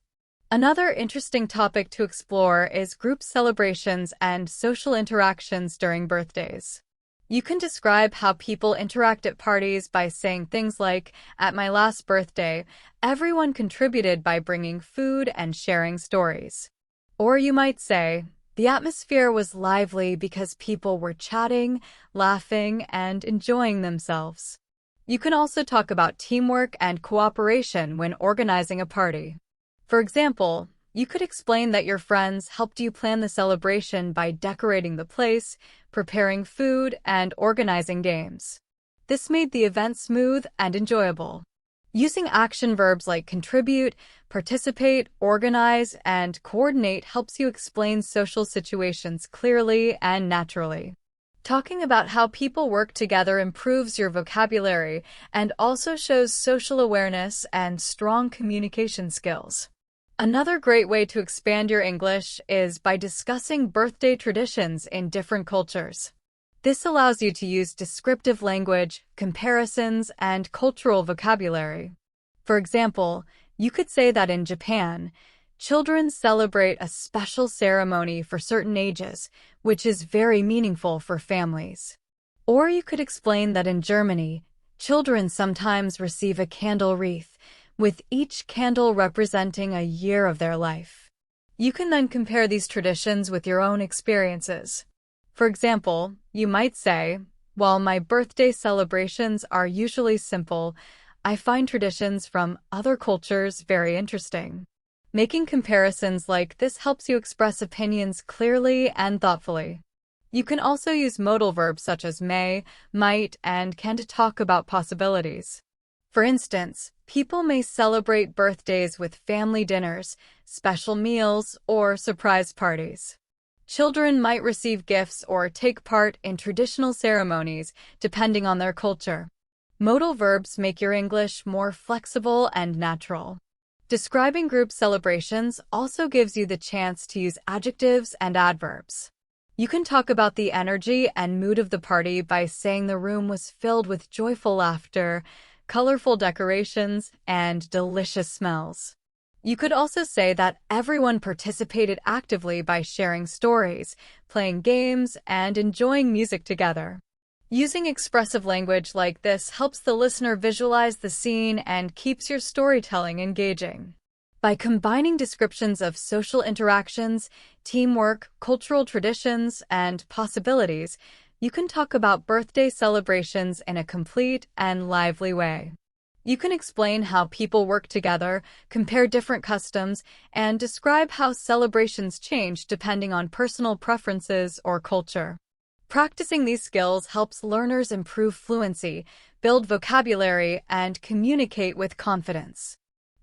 Another interesting topic to explore is group celebrations and social interactions during birthdays. You can describe how people interact at parties by saying things like, "At my last birthday, everyone contributed by bringing food and sharing stories." Or you might say, "The atmosphere was lively because people were chatting, laughing, and enjoying themselves." You can also talk about teamwork and cooperation when organizing a party. For example, you could explain that your friends helped you plan the celebration by decorating the place, preparing food, and organizing games. This made the event smooth and enjoyable. Using action verbs like contribute, participate, organize, and coordinate helps you explain social situations clearly and naturally. Talking about how people work together improves your vocabulary and also shows social awareness and strong communication skills. Another great way to expand your English is by discussing birthday traditions in different cultures. This allows you to use descriptive language, comparisons, and cultural vocabulary. For example, you could say that in Japan, children celebrate a special ceremony for certain ages, which is very meaningful for families. Or you could explain that in Germany, children sometimes receive a candle wreath, with each candle representing a year of their life. You can then compare these traditions with your own experiences. For example, you might say, "While my birthday celebrations are usually simple, I find traditions from other cultures very interesting." Making comparisons like this helps you express opinions clearly and thoughtfully. You can also use modal verbs such as may, might, and can to talk about possibilities. For instance, people may celebrate birthdays with family dinners, special meals, or surprise parties. Children might receive gifts or take part in traditional ceremonies, depending on their culture. Modal verbs make your English more flexible and natural. Describing group celebrations also gives you the chance to use adjectives and adverbs. You can talk about the energy and mood of the party by saying the room was filled with joyful laughter, colorful decorations, and delicious smells. You could also say that everyone participated actively by sharing stories, playing games, and enjoying music together. Using expressive language like this helps the listener visualize the scene and keeps your storytelling engaging. By combining descriptions of social interactions, teamwork, cultural traditions, and possibilities, you can talk about birthday celebrations in a complete and lively way. You can explain how people work together, compare different customs, and describe how celebrations change depending on personal preferences or culture. Practicing these skills helps learners improve fluency, build vocabulary, and communicate with confidence.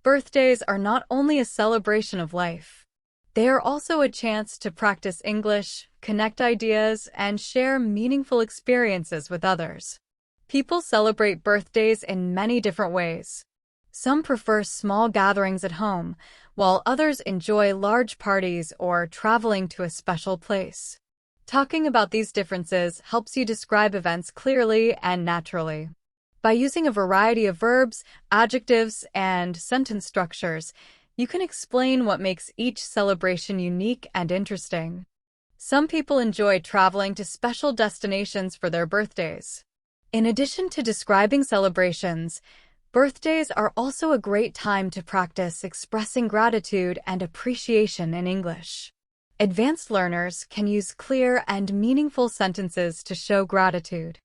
Birthdays are not only a celebration of life. They are also a chance to practice English, connect ideas, and share meaningful experiences with others. People celebrate birthdays in many different ways. Some prefer small gatherings at home, while others enjoy large parties or traveling to a special place. Talking about these differences helps you describe events clearly and naturally. By using a variety of verbs, adjectives, and sentence structures, you can explain what makes each celebration unique and interesting. Some people enjoy traveling to special destinations for their birthdays. In addition to describing celebrations, birthdays are also a great time to practice expressing gratitude and appreciation in English. Advanced learners can use clear and meaningful sentences to show gratitude.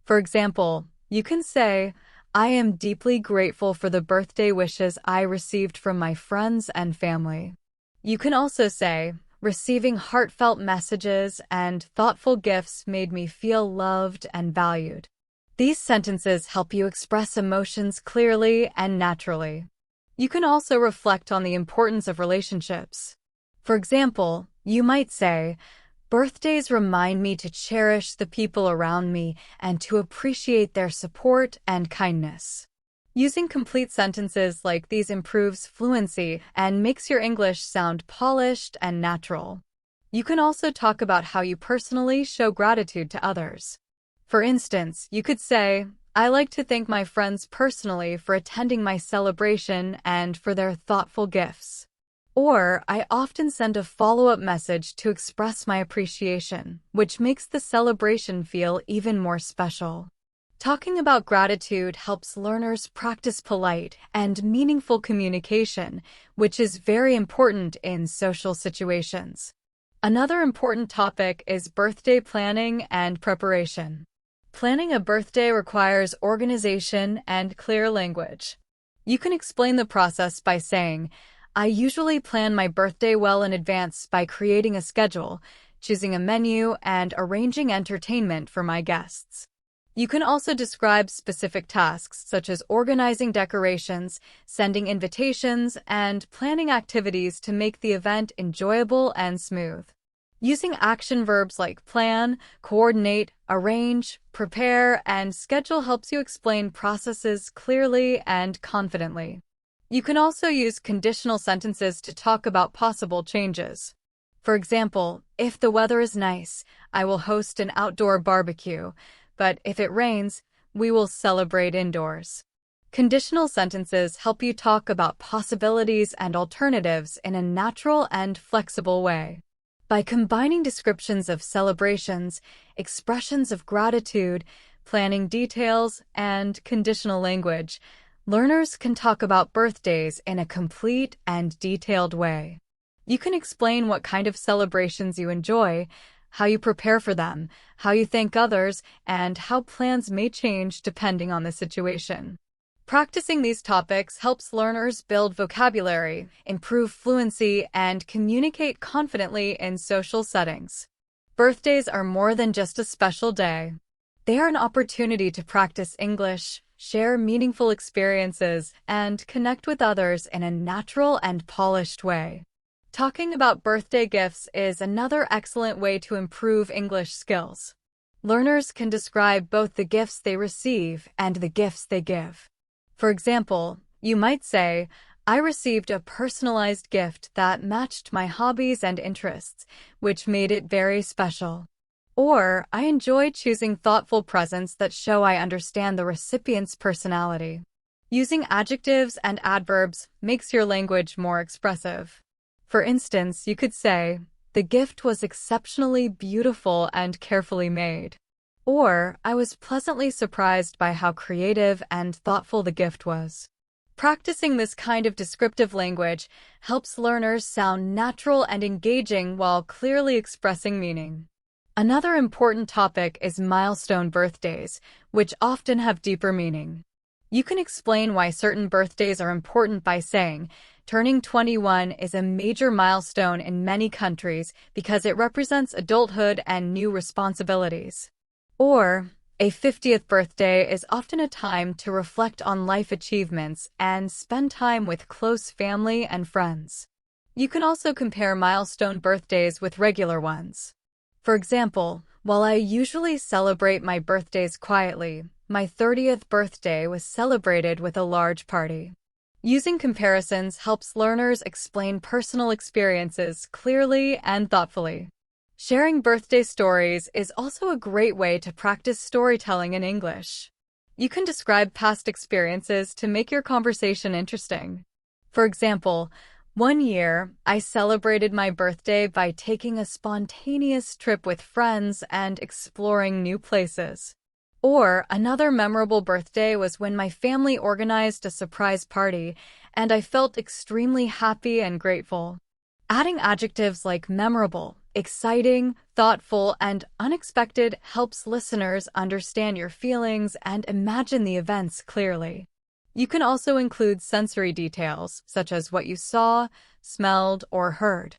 For example, you can say, "I am deeply grateful for the birthday wishes I received from my friends and family." You can also say, "Receiving heartfelt messages and thoughtful gifts made me feel loved and valued." These sentences help you express emotions clearly and naturally. You can also reflect on the importance of relationships. For example, you might say, "Birthdays remind me to cherish the people around me and to appreciate their support and kindness." Using complete sentences like these improves fluency and makes your English sound polished and natural. You can also talk about how you personally show gratitude to others. For instance, you could say, "I like to thank my friends personally for attending my celebration and for their thoughtful gifts." Or, "I often send a follow-up message to express my appreciation," which makes the celebration feel even more special. Talking about gratitude helps learners practice polite and meaningful communication, which is very important in social situations. Another important topic is birthday planning and preparation. Planning a birthday requires organization and clear language. You can explain the process by saying, "I usually plan my birthday well in advance by creating a schedule, choosing a menu, and arranging entertainment for my guests." You can also describe specific tasks such as organizing decorations, sending invitations, and planning activities to make the event enjoyable and smooth. Using action verbs like plan, coordinate, arrange, prepare, and schedule helps you explain processes clearly and confidently. You can also use conditional sentences to talk about possible changes. For example, "If the weather is nice, I will host an outdoor barbecue, but if it rains, we will celebrate indoors." Conditional sentences help you talk about possibilities and alternatives in a natural and flexible way. By combining descriptions of celebrations, expressions of gratitude, planning details, and conditional language, learners can talk about birthdays in a complete and detailed way. You can explain what kind of celebrations you enjoy, how you prepare for them, how you thank others, and how plans may change depending on the situation. Practicing these topics helps learners build vocabulary, improve fluency, and communicate confidently in social settings. Birthdays are more than just a special day. They are an opportunity to practice English, share meaningful experiences, and connect with others in a natural and polished way. Talking about birthday gifts is another excellent way to improve English skills. Learners can describe both the gifts they receive and the gifts they give. For example, you might say, "I received a personalized gift that matched my hobbies and interests, which made it very special." Or, "I enjoy choosing thoughtful presents that show I understand the recipient's personality." Using adjectives and adverbs makes your language more expressive. For instance, you could say, "The gift was exceptionally beautiful and carefully made." Or, I was pleasantly surprised by how creative and thoughtful the gift was. Practicing this kind of descriptive language helps learners sound natural and engaging while clearly expressing meaning. Another important topic is milestone birthdays, which often have deeper meaning. You can explain why certain birthdays are important by saying, turning 21 is a major milestone in many countries because it represents adulthood and new responsibilities. Or, a 50th birthday is often a time to reflect on life achievements and spend time with close family and friends. You can also compare milestone birthdays with regular ones. For example, while I usually celebrate my birthdays quietly, my 30th birthday was celebrated with a large party. Using comparisons helps learners explain personal experiences clearly and thoughtfully. Sharing birthday stories is also a great way to practice storytelling in English. You can describe past experiences to make your conversation interesting. For example, one year, I celebrated my birthday by taking a spontaneous trip with friends and exploring new places. Or, another memorable birthday was when my family organized a surprise party, and I felt extremely happy and grateful. Adding adjectives like memorable, exciting, thoughtful, and unexpected helps listeners understand your feelings and imagine the events clearly. You can also include sensory details, such as what you saw, smelled, or heard.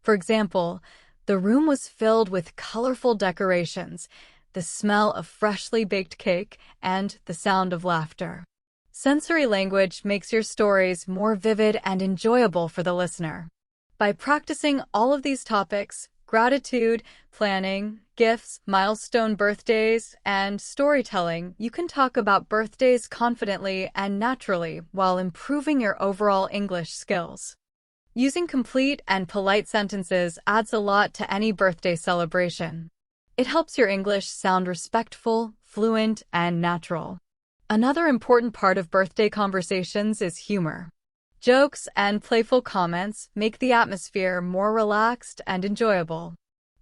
For example, the room was filled with colorful decorations, the smell of freshly baked cake, and the sound of laughter. Sensory language makes your stories more vivid and enjoyable for the listener. By practicing all of these topics, gratitude, planning, gifts, milestone birthdays, and storytelling, you can talk about birthdays confidently and naturally while improving your overall English skills. Using complete and polite sentences adds a lot to any birthday celebration. It helps your English sound respectful, fluent, and natural. Another important part of birthday conversations is humor. Jokes and playful comments make the atmosphere more relaxed and enjoyable.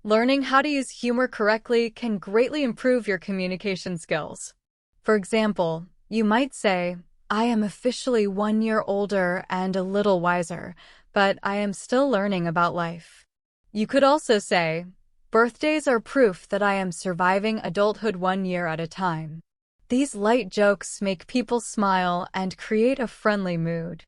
Learning how to use humor correctly can greatly improve your communication skills. For example, you might say, "I am officially 1 year older and a little wiser, but I am still learning about life." You could also say, "Birthdays are proof that I am surviving adulthood 1 year at a time." These light jokes make people smile and create a friendly mood.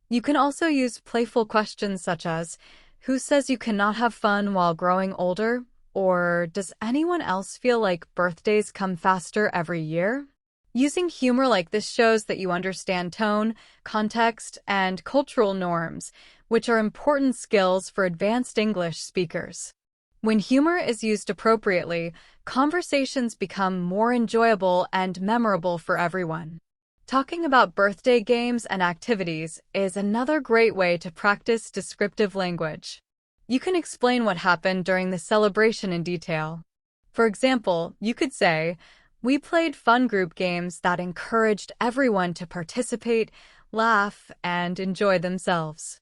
You can also use playful questions such as, "Who says you cannot have fun while growing older?" Or, "Does anyone else feel like birthdays come faster every year?" Using humor like this shows that you understand tone, context, and cultural norms, which are important skills for advanced English speakers. When humor is used appropriately, conversations become more enjoyable and memorable for everyone. Talking about birthday games and activities is another great way to practice descriptive language. You can explain what happened during the celebration in detail. For example, you could say, "We played fun group games that encouraged everyone to participate, laugh, and enjoy themselves."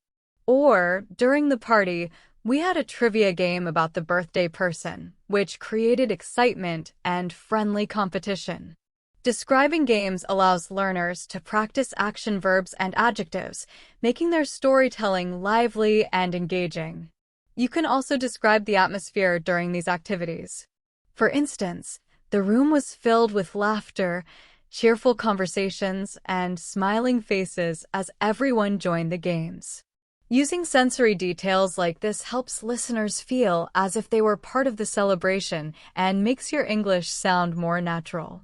Or, during the party, we had a trivia game about the birthday person, which created excitement and friendly competition. Describing games allows learners to practice action verbs and adjectives, making their storytelling lively and engaging. You can also describe the atmosphere during these activities. For instance, the room was filled with laughter, cheerful conversations, and smiling faces as everyone joined the games. Using sensory details like this helps listeners feel as if they were part of the celebration and makes your English sound more natural.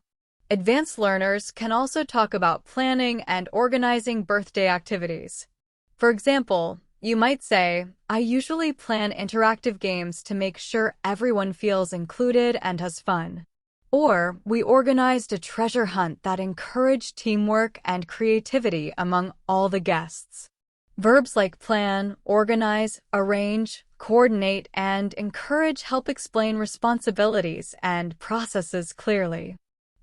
Advanced learners can also talk about planning and organizing birthday activities. For example, you might say, "I usually plan interactive games to make sure everyone feels included and has fun." Or, "We organized a treasure hunt that encouraged teamwork and creativity among all the guests." Verbs like plan, organize, arrange, coordinate, and encourage help explain responsibilities and processes clearly.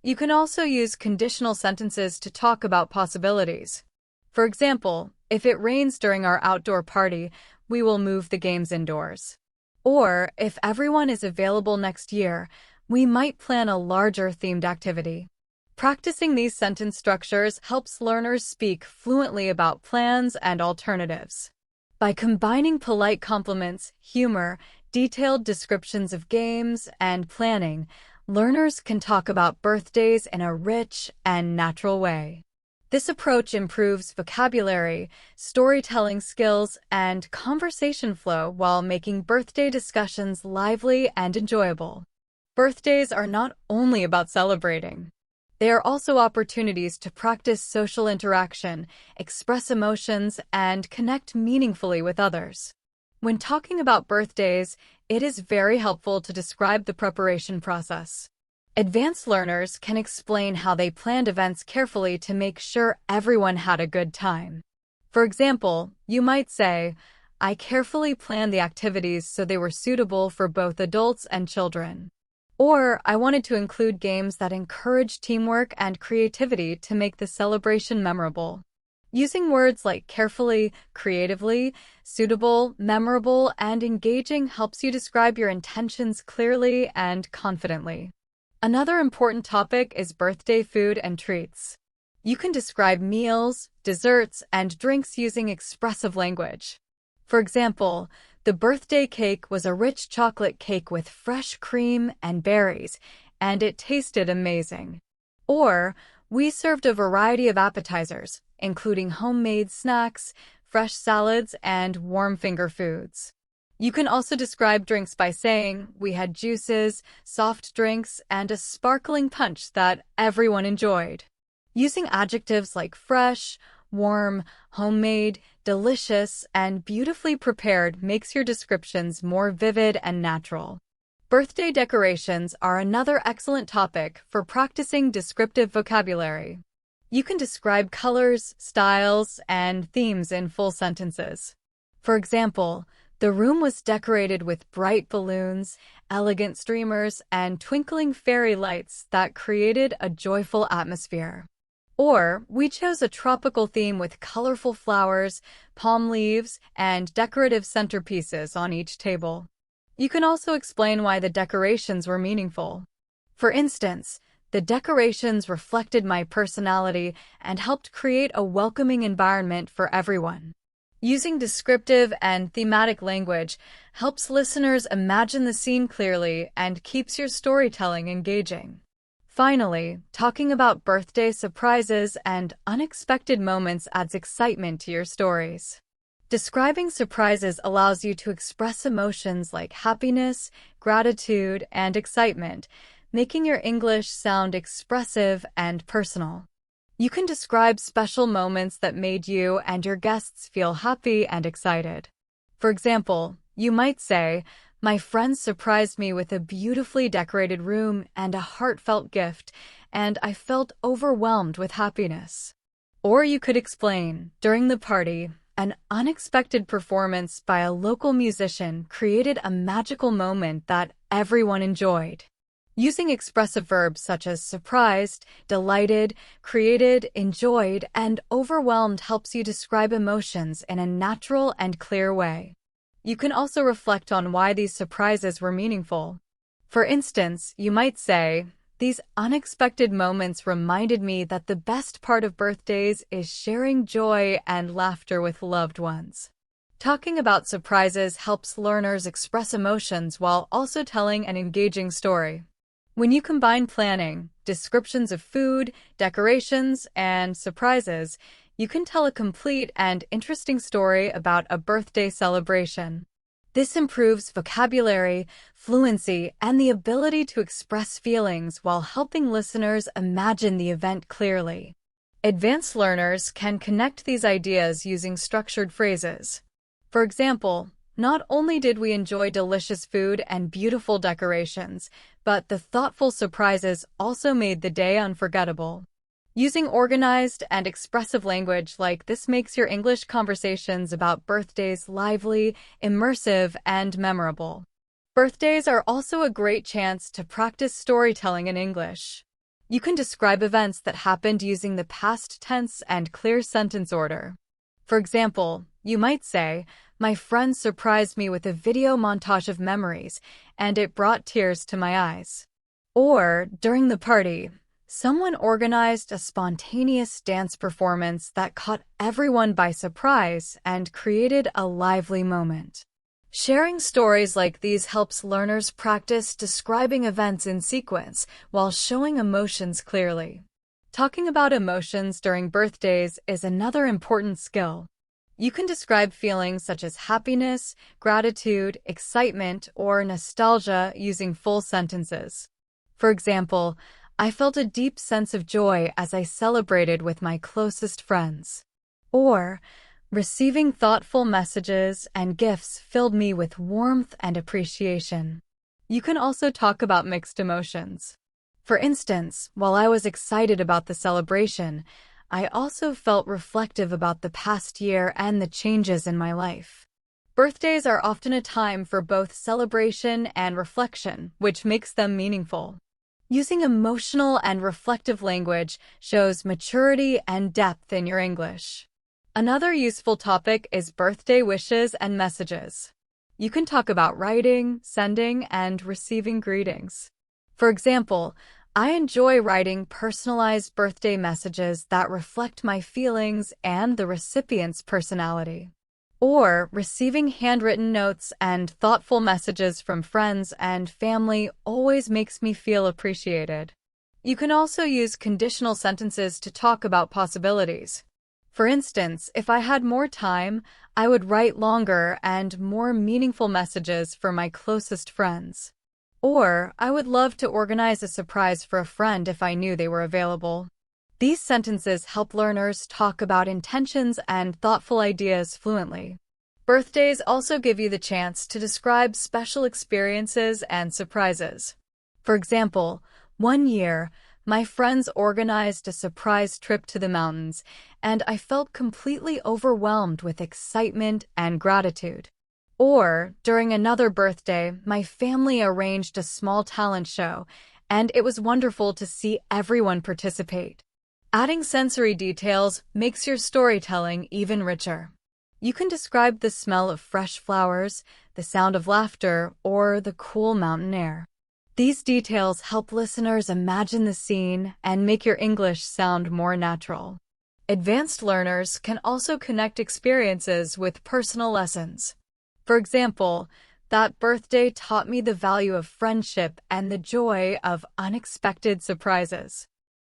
You can also use conditional sentences to talk about possibilities. For example, "If it rains during our outdoor party, we will move the games indoors." Or, "If everyone is available next year, we might plan a larger themed activity. Practicing these sentence structures helps learners speak fluently about plans and alternatives. By combining polite compliments, humor, detailed descriptions of games, and planning, learners can talk about birthdays in a rich and natural way. This approach improves vocabulary, storytelling skills, and conversation flow while making birthday discussions lively and enjoyable. Birthdays are not only about celebrating. They are also opportunities to practice social interaction, express emotions, and connect meaningfully with others. When talking about birthdays, it is very helpful to describe the preparation process. Advanced learners can explain how they planned events carefully to make sure everyone had a good time. For example, you might say, "I carefully planned the activities so they were suitable for both adults and children." Or, "I wanted to include games that encourage teamwork and creativity to make the celebration memorable." Using words like carefully, creatively, suitable, memorable, and engaging helps you describe your intentions clearly and confidently. Another important topic is birthday food and treats. You can describe meals, desserts, and drinks using expressive language. For example, the birthday cake was a rich chocolate cake with fresh cream and berries, and it tasted amazing. Or, we served a variety of appetizers, including homemade snacks, fresh salads, and warm finger foods. You can also describe drinks by saying, "We had juices, soft drinks, and a sparkling punch that everyone enjoyed." Using adjectives like fresh, warm, homemade, delicious, and beautifully prepared makes your descriptions more vivid and natural. Birthday decorations are another excellent topic for practicing descriptive vocabulary. You can describe colors, styles, and themes in full sentences. For example, "The room was decorated with bright balloons, elegant streamers, and twinkling fairy lights that created a joyful atmosphere." Or, "We chose a tropical theme with colorful flowers, palm leaves, and decorative centerpieces on each table." You can also explain why the decorations were meaningful. For instance, "The decorations reflected my personality and helped create a welcoming environment for everyone." Using descriptive and thematic language helps listeners imagine the scene clearly and keeps your storytelling engaging. Finally, talking about birthday surprises and unexpected moments adds excitement to your stories. Describing surprises allows you to express emotions like happiness, gratitude, and excitement, making your English sound expressive and personal. You can describe special moments that made you and your guests feel happy and excited. For example, you might say, "My friends surprised me with a beautifully decorated room and a heartfelt gift, and I felt overwhelmed with happiness." Or you could explain, "During the party, an unexpected performance by a local musician created a magical moment that everyone enjoyed." Using expressive verbs such as surprised, delighted, created, enjoyed, and overwhelmed helps you describe emotions in a natural and clear way. You can also reflect on why these surprises were meaningful. For instance, you might say, "These unexpected moments reminded me that the best part of birthdays is sharing joy and laughter with loved ones." Talking about surprises helps learners express emotions while also telling an engaging story. When you combine planning, descriptions of food, decorations, and surprises, you can tell a complete and interesting story about a birthday celebration. This improves vocabulary, fluency, and the ability to express feelings while helping listeners imagine the event clearly. Advanced learners can connect these ideas using structured phrases. For example, "Not only did we enjoy delicious food and beautiful decorations, but the thoughtful surprises also made the day unforgettable." Using organized and expressive language like this makes your English conversations about birthdays lively, immersive, and memorable. Birthdays are also a great chance to practice storytelling in English. You can describe events that happened using the past tense and clear sentence order. For example, you might say, "My friend surprised me with a video montage of memories, and it brought tears to my eyes." Or, during the party, someone organized a spontaneous dance performance that caught everyone by surprise and created a lively moment. Sharing stories like these helps learners practice describing events in sequence while showing emotions clearly. Talking about emotions during birthdays is another important skill. You can describe feelings such as happiness, gratitude, excitement, or nostalgia using full sentences. For example, I felt a deep sense of joy as I celebrated with my closest friends. Or, receiving thoughtful messages and gifts filled me with warmth and appreciation. You can also talk about mixed emotions. For instance, while I was excited about the celebration, I also felt reflective about the past year and the changes in my life. Birthdays are often a time for both celebration and reflection, which makes them meaningful. Using emotional and reflective language shows maturity and depth in your English. Another useful topic is birthday wishes and messages. You can talk about writing, sending, and receiving greetings. For example, I enjoy writing personalized birthday messages that reflect my feelings and the recipient's personality. Or, receiving handwritten notes and thoughtful messages from friends and family always makes me feel appreciated. You can also use conditional sentences to talk about possibilities. For instance, if I had more time, I would write longer and more meaningful messages for my closest friends. Or, I would love to organize a surprise for a friend if I knew they were available. These sentences help learners talk about intentions and thoughtful ideas fluently. Birthdays also give you the chance to describe special experiences and surprises. For example, one year, my friends organized a surprise trip to the mountains, and I felt completely overwhelmed with excitement and gratitude. Or, during another birthday, my family arranged a small talent show, and it was wonderful to see everyone participate. Adding sensory details makes your storytelling even richer. You can describe the smell of fresh flowers, the sound of laughter, or the cool mountain air. These details help listeners imagine the scene and make your English sound more natural. Advanced learners can also connect experiences with personal lessons. For example, that birthday taught me the value of friendship and the joy of unexpected surprises.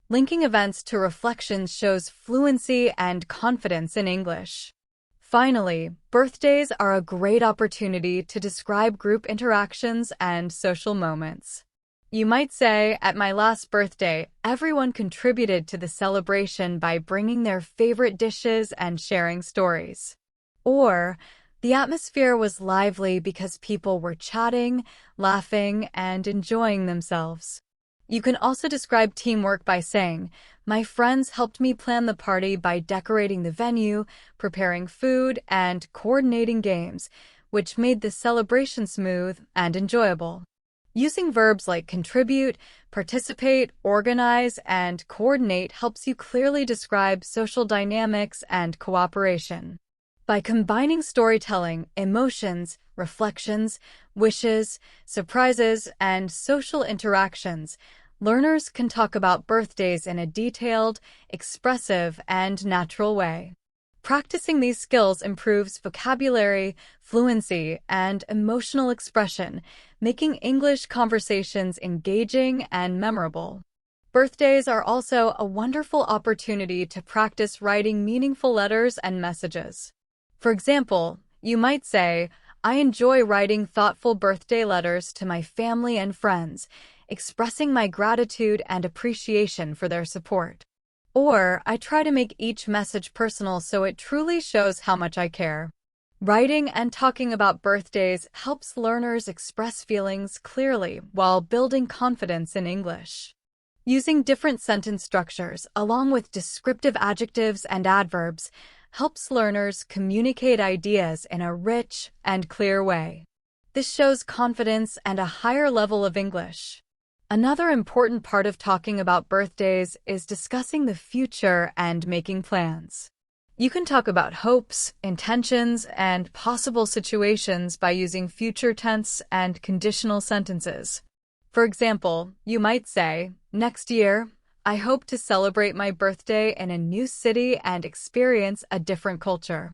Linking events to reflections shows fluency and confidence in English. Finally, birthdays are a great opportunity to describe group interactions and social moments. You might say, at my last birthday, everyone contributed to the celebration by bringing their favorite dishes and sharing stories. Or, the atmosphere was lively because people were chatting, laughing, and enjoying themselves. You can also describe teamwork by saying, my friends helped me plan the party by decorating the venue, preparing food, and coordinating games, which made the celebration smooth and enjoyable. Using verbs like contribute, participate, organize, and coordinate helps you clearly describe social dynamics and cooperation. By combining storytelling, emotions, reflections, wishes, surprises, and social interactions, learners can talk about birthdays in a detailed, expressive, and natural way. Practicing these skills improves vocabulary, fluency, and emotional expression, making English conversations engaging and memorable. Birthdays are also a wonderful opportunity to practice writing meaningful letters and messages. For example, you might say, I enjoy writing thoughtful birthday letters to my family and friends, expressing my gratitude and appreciation for their support. Or, I try to make each message personal so it truly shows how much I care. Writing and talking about birthdays helps learners express feelings clearly while building confidence in English. Using different sentence structures, along with descriptive adjectives and adverbs, helps learners communicate ideas in a rich and clear way. This shows confidence and a higher level of English. Another important part of talking about birthdays is discussing the future and making plans. You can talk about hopes, intentions, and possible situations by using future tense and conditional sentences. For example, you might say, "Next year, I hope to celebrate my birthday in a new city and experience a different culture."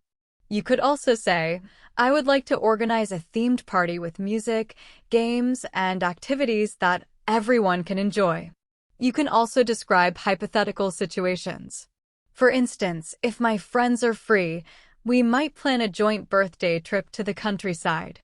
You could also say, "I would like to organize a themed party with music, games, and activities that everyone can enjoy." You can also describe hypothetical situations. For instance, if my friends are free, we might plan a joint birthday trip to the countryside.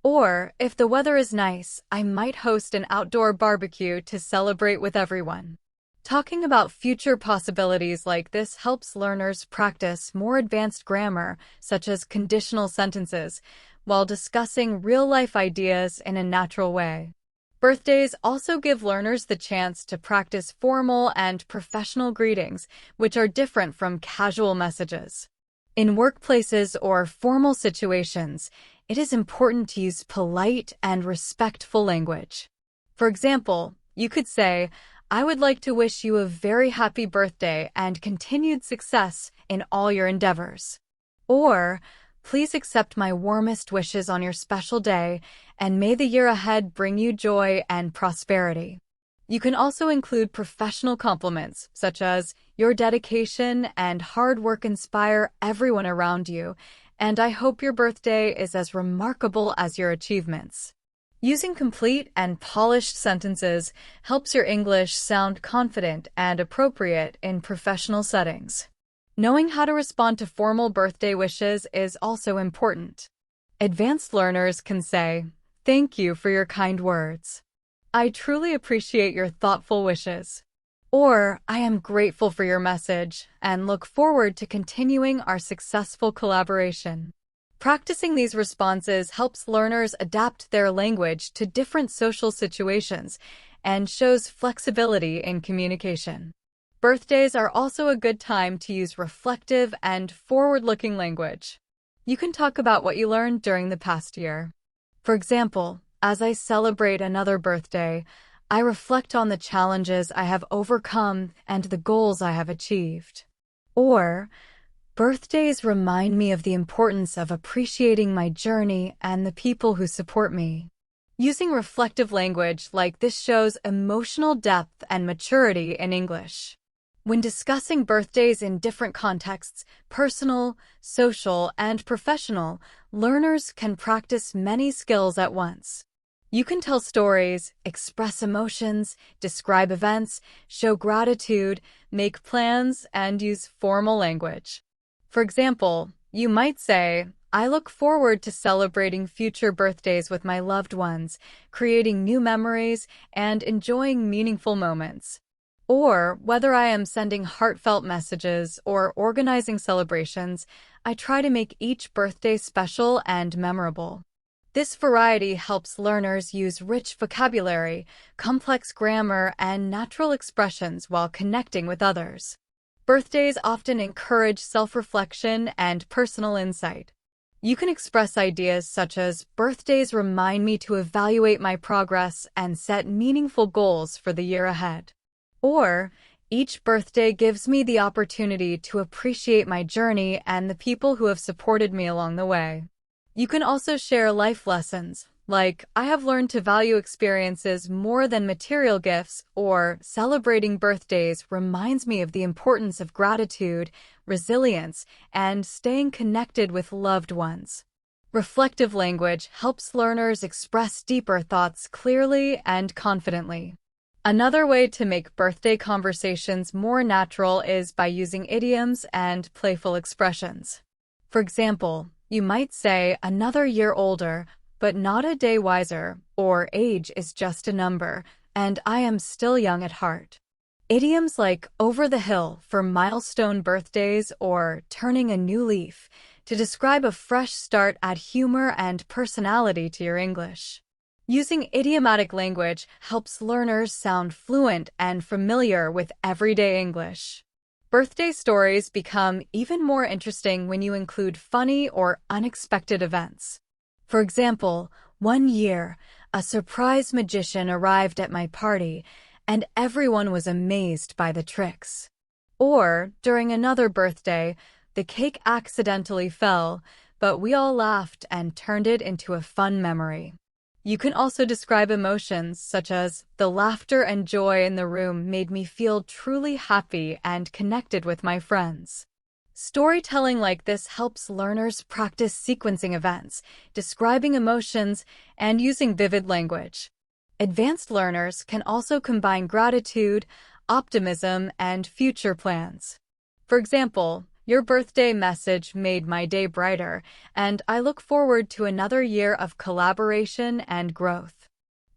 Or, if the weather is nice, I might host an outdoor barbecue to celebrate with everyone. Talking about future possibilities like this helps learners practice more advanced grammar, such as conditional sentences, while discussing real-life ideas in a natural way. Birthdays also give learners the chance to practice formal and professional greetings, which are different from casual messages. In workplaces or formal situations, it is important to use polite and respectful language. For example, you could say, "I would like to wish you a very happy birthday and continued success in all your endeavors." Or, "Please accept my warmest wishes on your special day, and may the year ahead bring you joy and prosperity." You can also include professional compliments, such as, "Your dedication and hard work inspire everyone around you, and I hope your birthday is as remarkable as your achievements." Using complete and polished sentences helps your English sound confident and appropriate in professional settings. Knowing how to respond to formal birthday wishes is also important. Advanced learners can say, "Thank you for your kind words. I truly appreciate your thoughtful wishes." Or, "I am grateful for your message and look forward to continuing our successful collaboration." Practicing these responses helps learners adapt their language to different social situations and shows flexibility in communication. Birthdays are also a good time to use reflective and forward-looking language. You can talk about what you learned during the past year. For example, "As I celebrate another birthday, I reflect on the challenges I have overcome and the goals I have achieved." Or, "Birthdays remind me of the importance of appreciating my journey and the people who support me." Using reflective language like this shows emotional depth and maturity in English. When discussing birthdays in different contexts, personal, social, and professional, learners can practice many skills at once. You can tell stories, express emotions, describe events, show gratitude, make plans, and use formal language. For example, you might say, "I look forward to celebrating future birthdays with my loved ones, creating new memories, and enjoying meaningful moments." Or, whether I am sending heartfelt messages or organizing celebrations, I try to make each birthday special and memorable. This variety helps learners use rich vocabulary, complex grammar, and natural expressions while connecting with others. Birthdays often encourage self-reflection and personal insight. You can express ideas such as, "Birthdays remind me to evaluate my progress and set meaningful goals for the year ahead." Or, "Each birthday gives me the opportunity to appreciate my journey and the people who have supported me along the way." You can also share life lessons, like, "I have learned to value experiences more than material gifts," or, "Celebrating birthdays reminds me of the importance of gratitude, resilience, and staying connected with loved ones." Reflective language helps learners express deeper thoughts clearly and confidently. Another way to make birthday conversations more natural is by using idioms and playful expressions. For example, you might say, "Another year older, but not a day wiser," or "Age is just a number, and I am still young at heart." Idioms like "over the hill" for milestone birthdays or "turning a new leaf" to describe a fresh start add humor and personality to your English. Using idiomatic language helps learners sound fluent and familiar with everyday English. Birthday stories become even more interesting when you include funny or unexpected events. For example, one year, a surprise magician arrived at my party, and everyone was amazed by the tricks. Or, during another birthday, the cake accidentally fell, but we all laughed and turned it into a fun memory. You can also describe emotions such as, "The laughter and joy in the room made me feel truly happy and connected with my friends." Storytelling like this helps learners practice sequencing events, describing emotions, and using vivid language. Advanced learners can also combine gratitude, optimism, and future plans. For example, "Your birthday message made my day brighter, and I look forward to another year of collaboration and growth."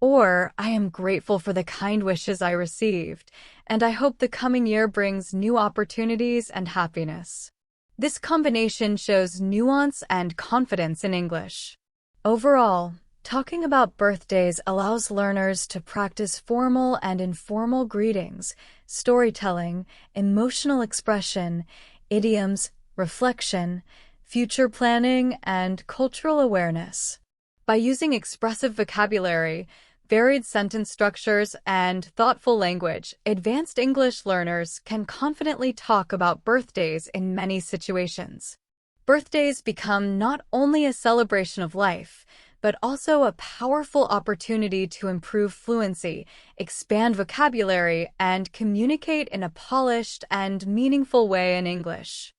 Or, "I am grateful for the kind wishes I received, and I hope the coming year brings new opportunities and happiness." This combination shows nuance and confidence in English. Overall, talking about birthdays allows learners to practice formal and informal greetings, storytelling, emotional expression, idioms, reflection, future planning, and cultural awareness. By using expressive vocabulary, varied sentence structures, and thoughtful language, advanced English learners can confidently talk about birthdays in many situations. Birthdays become not only a celebration of life, but also a powerful opportunity to improve fluency, expand vocabulary, and communicate in a polished and meaningful way in English.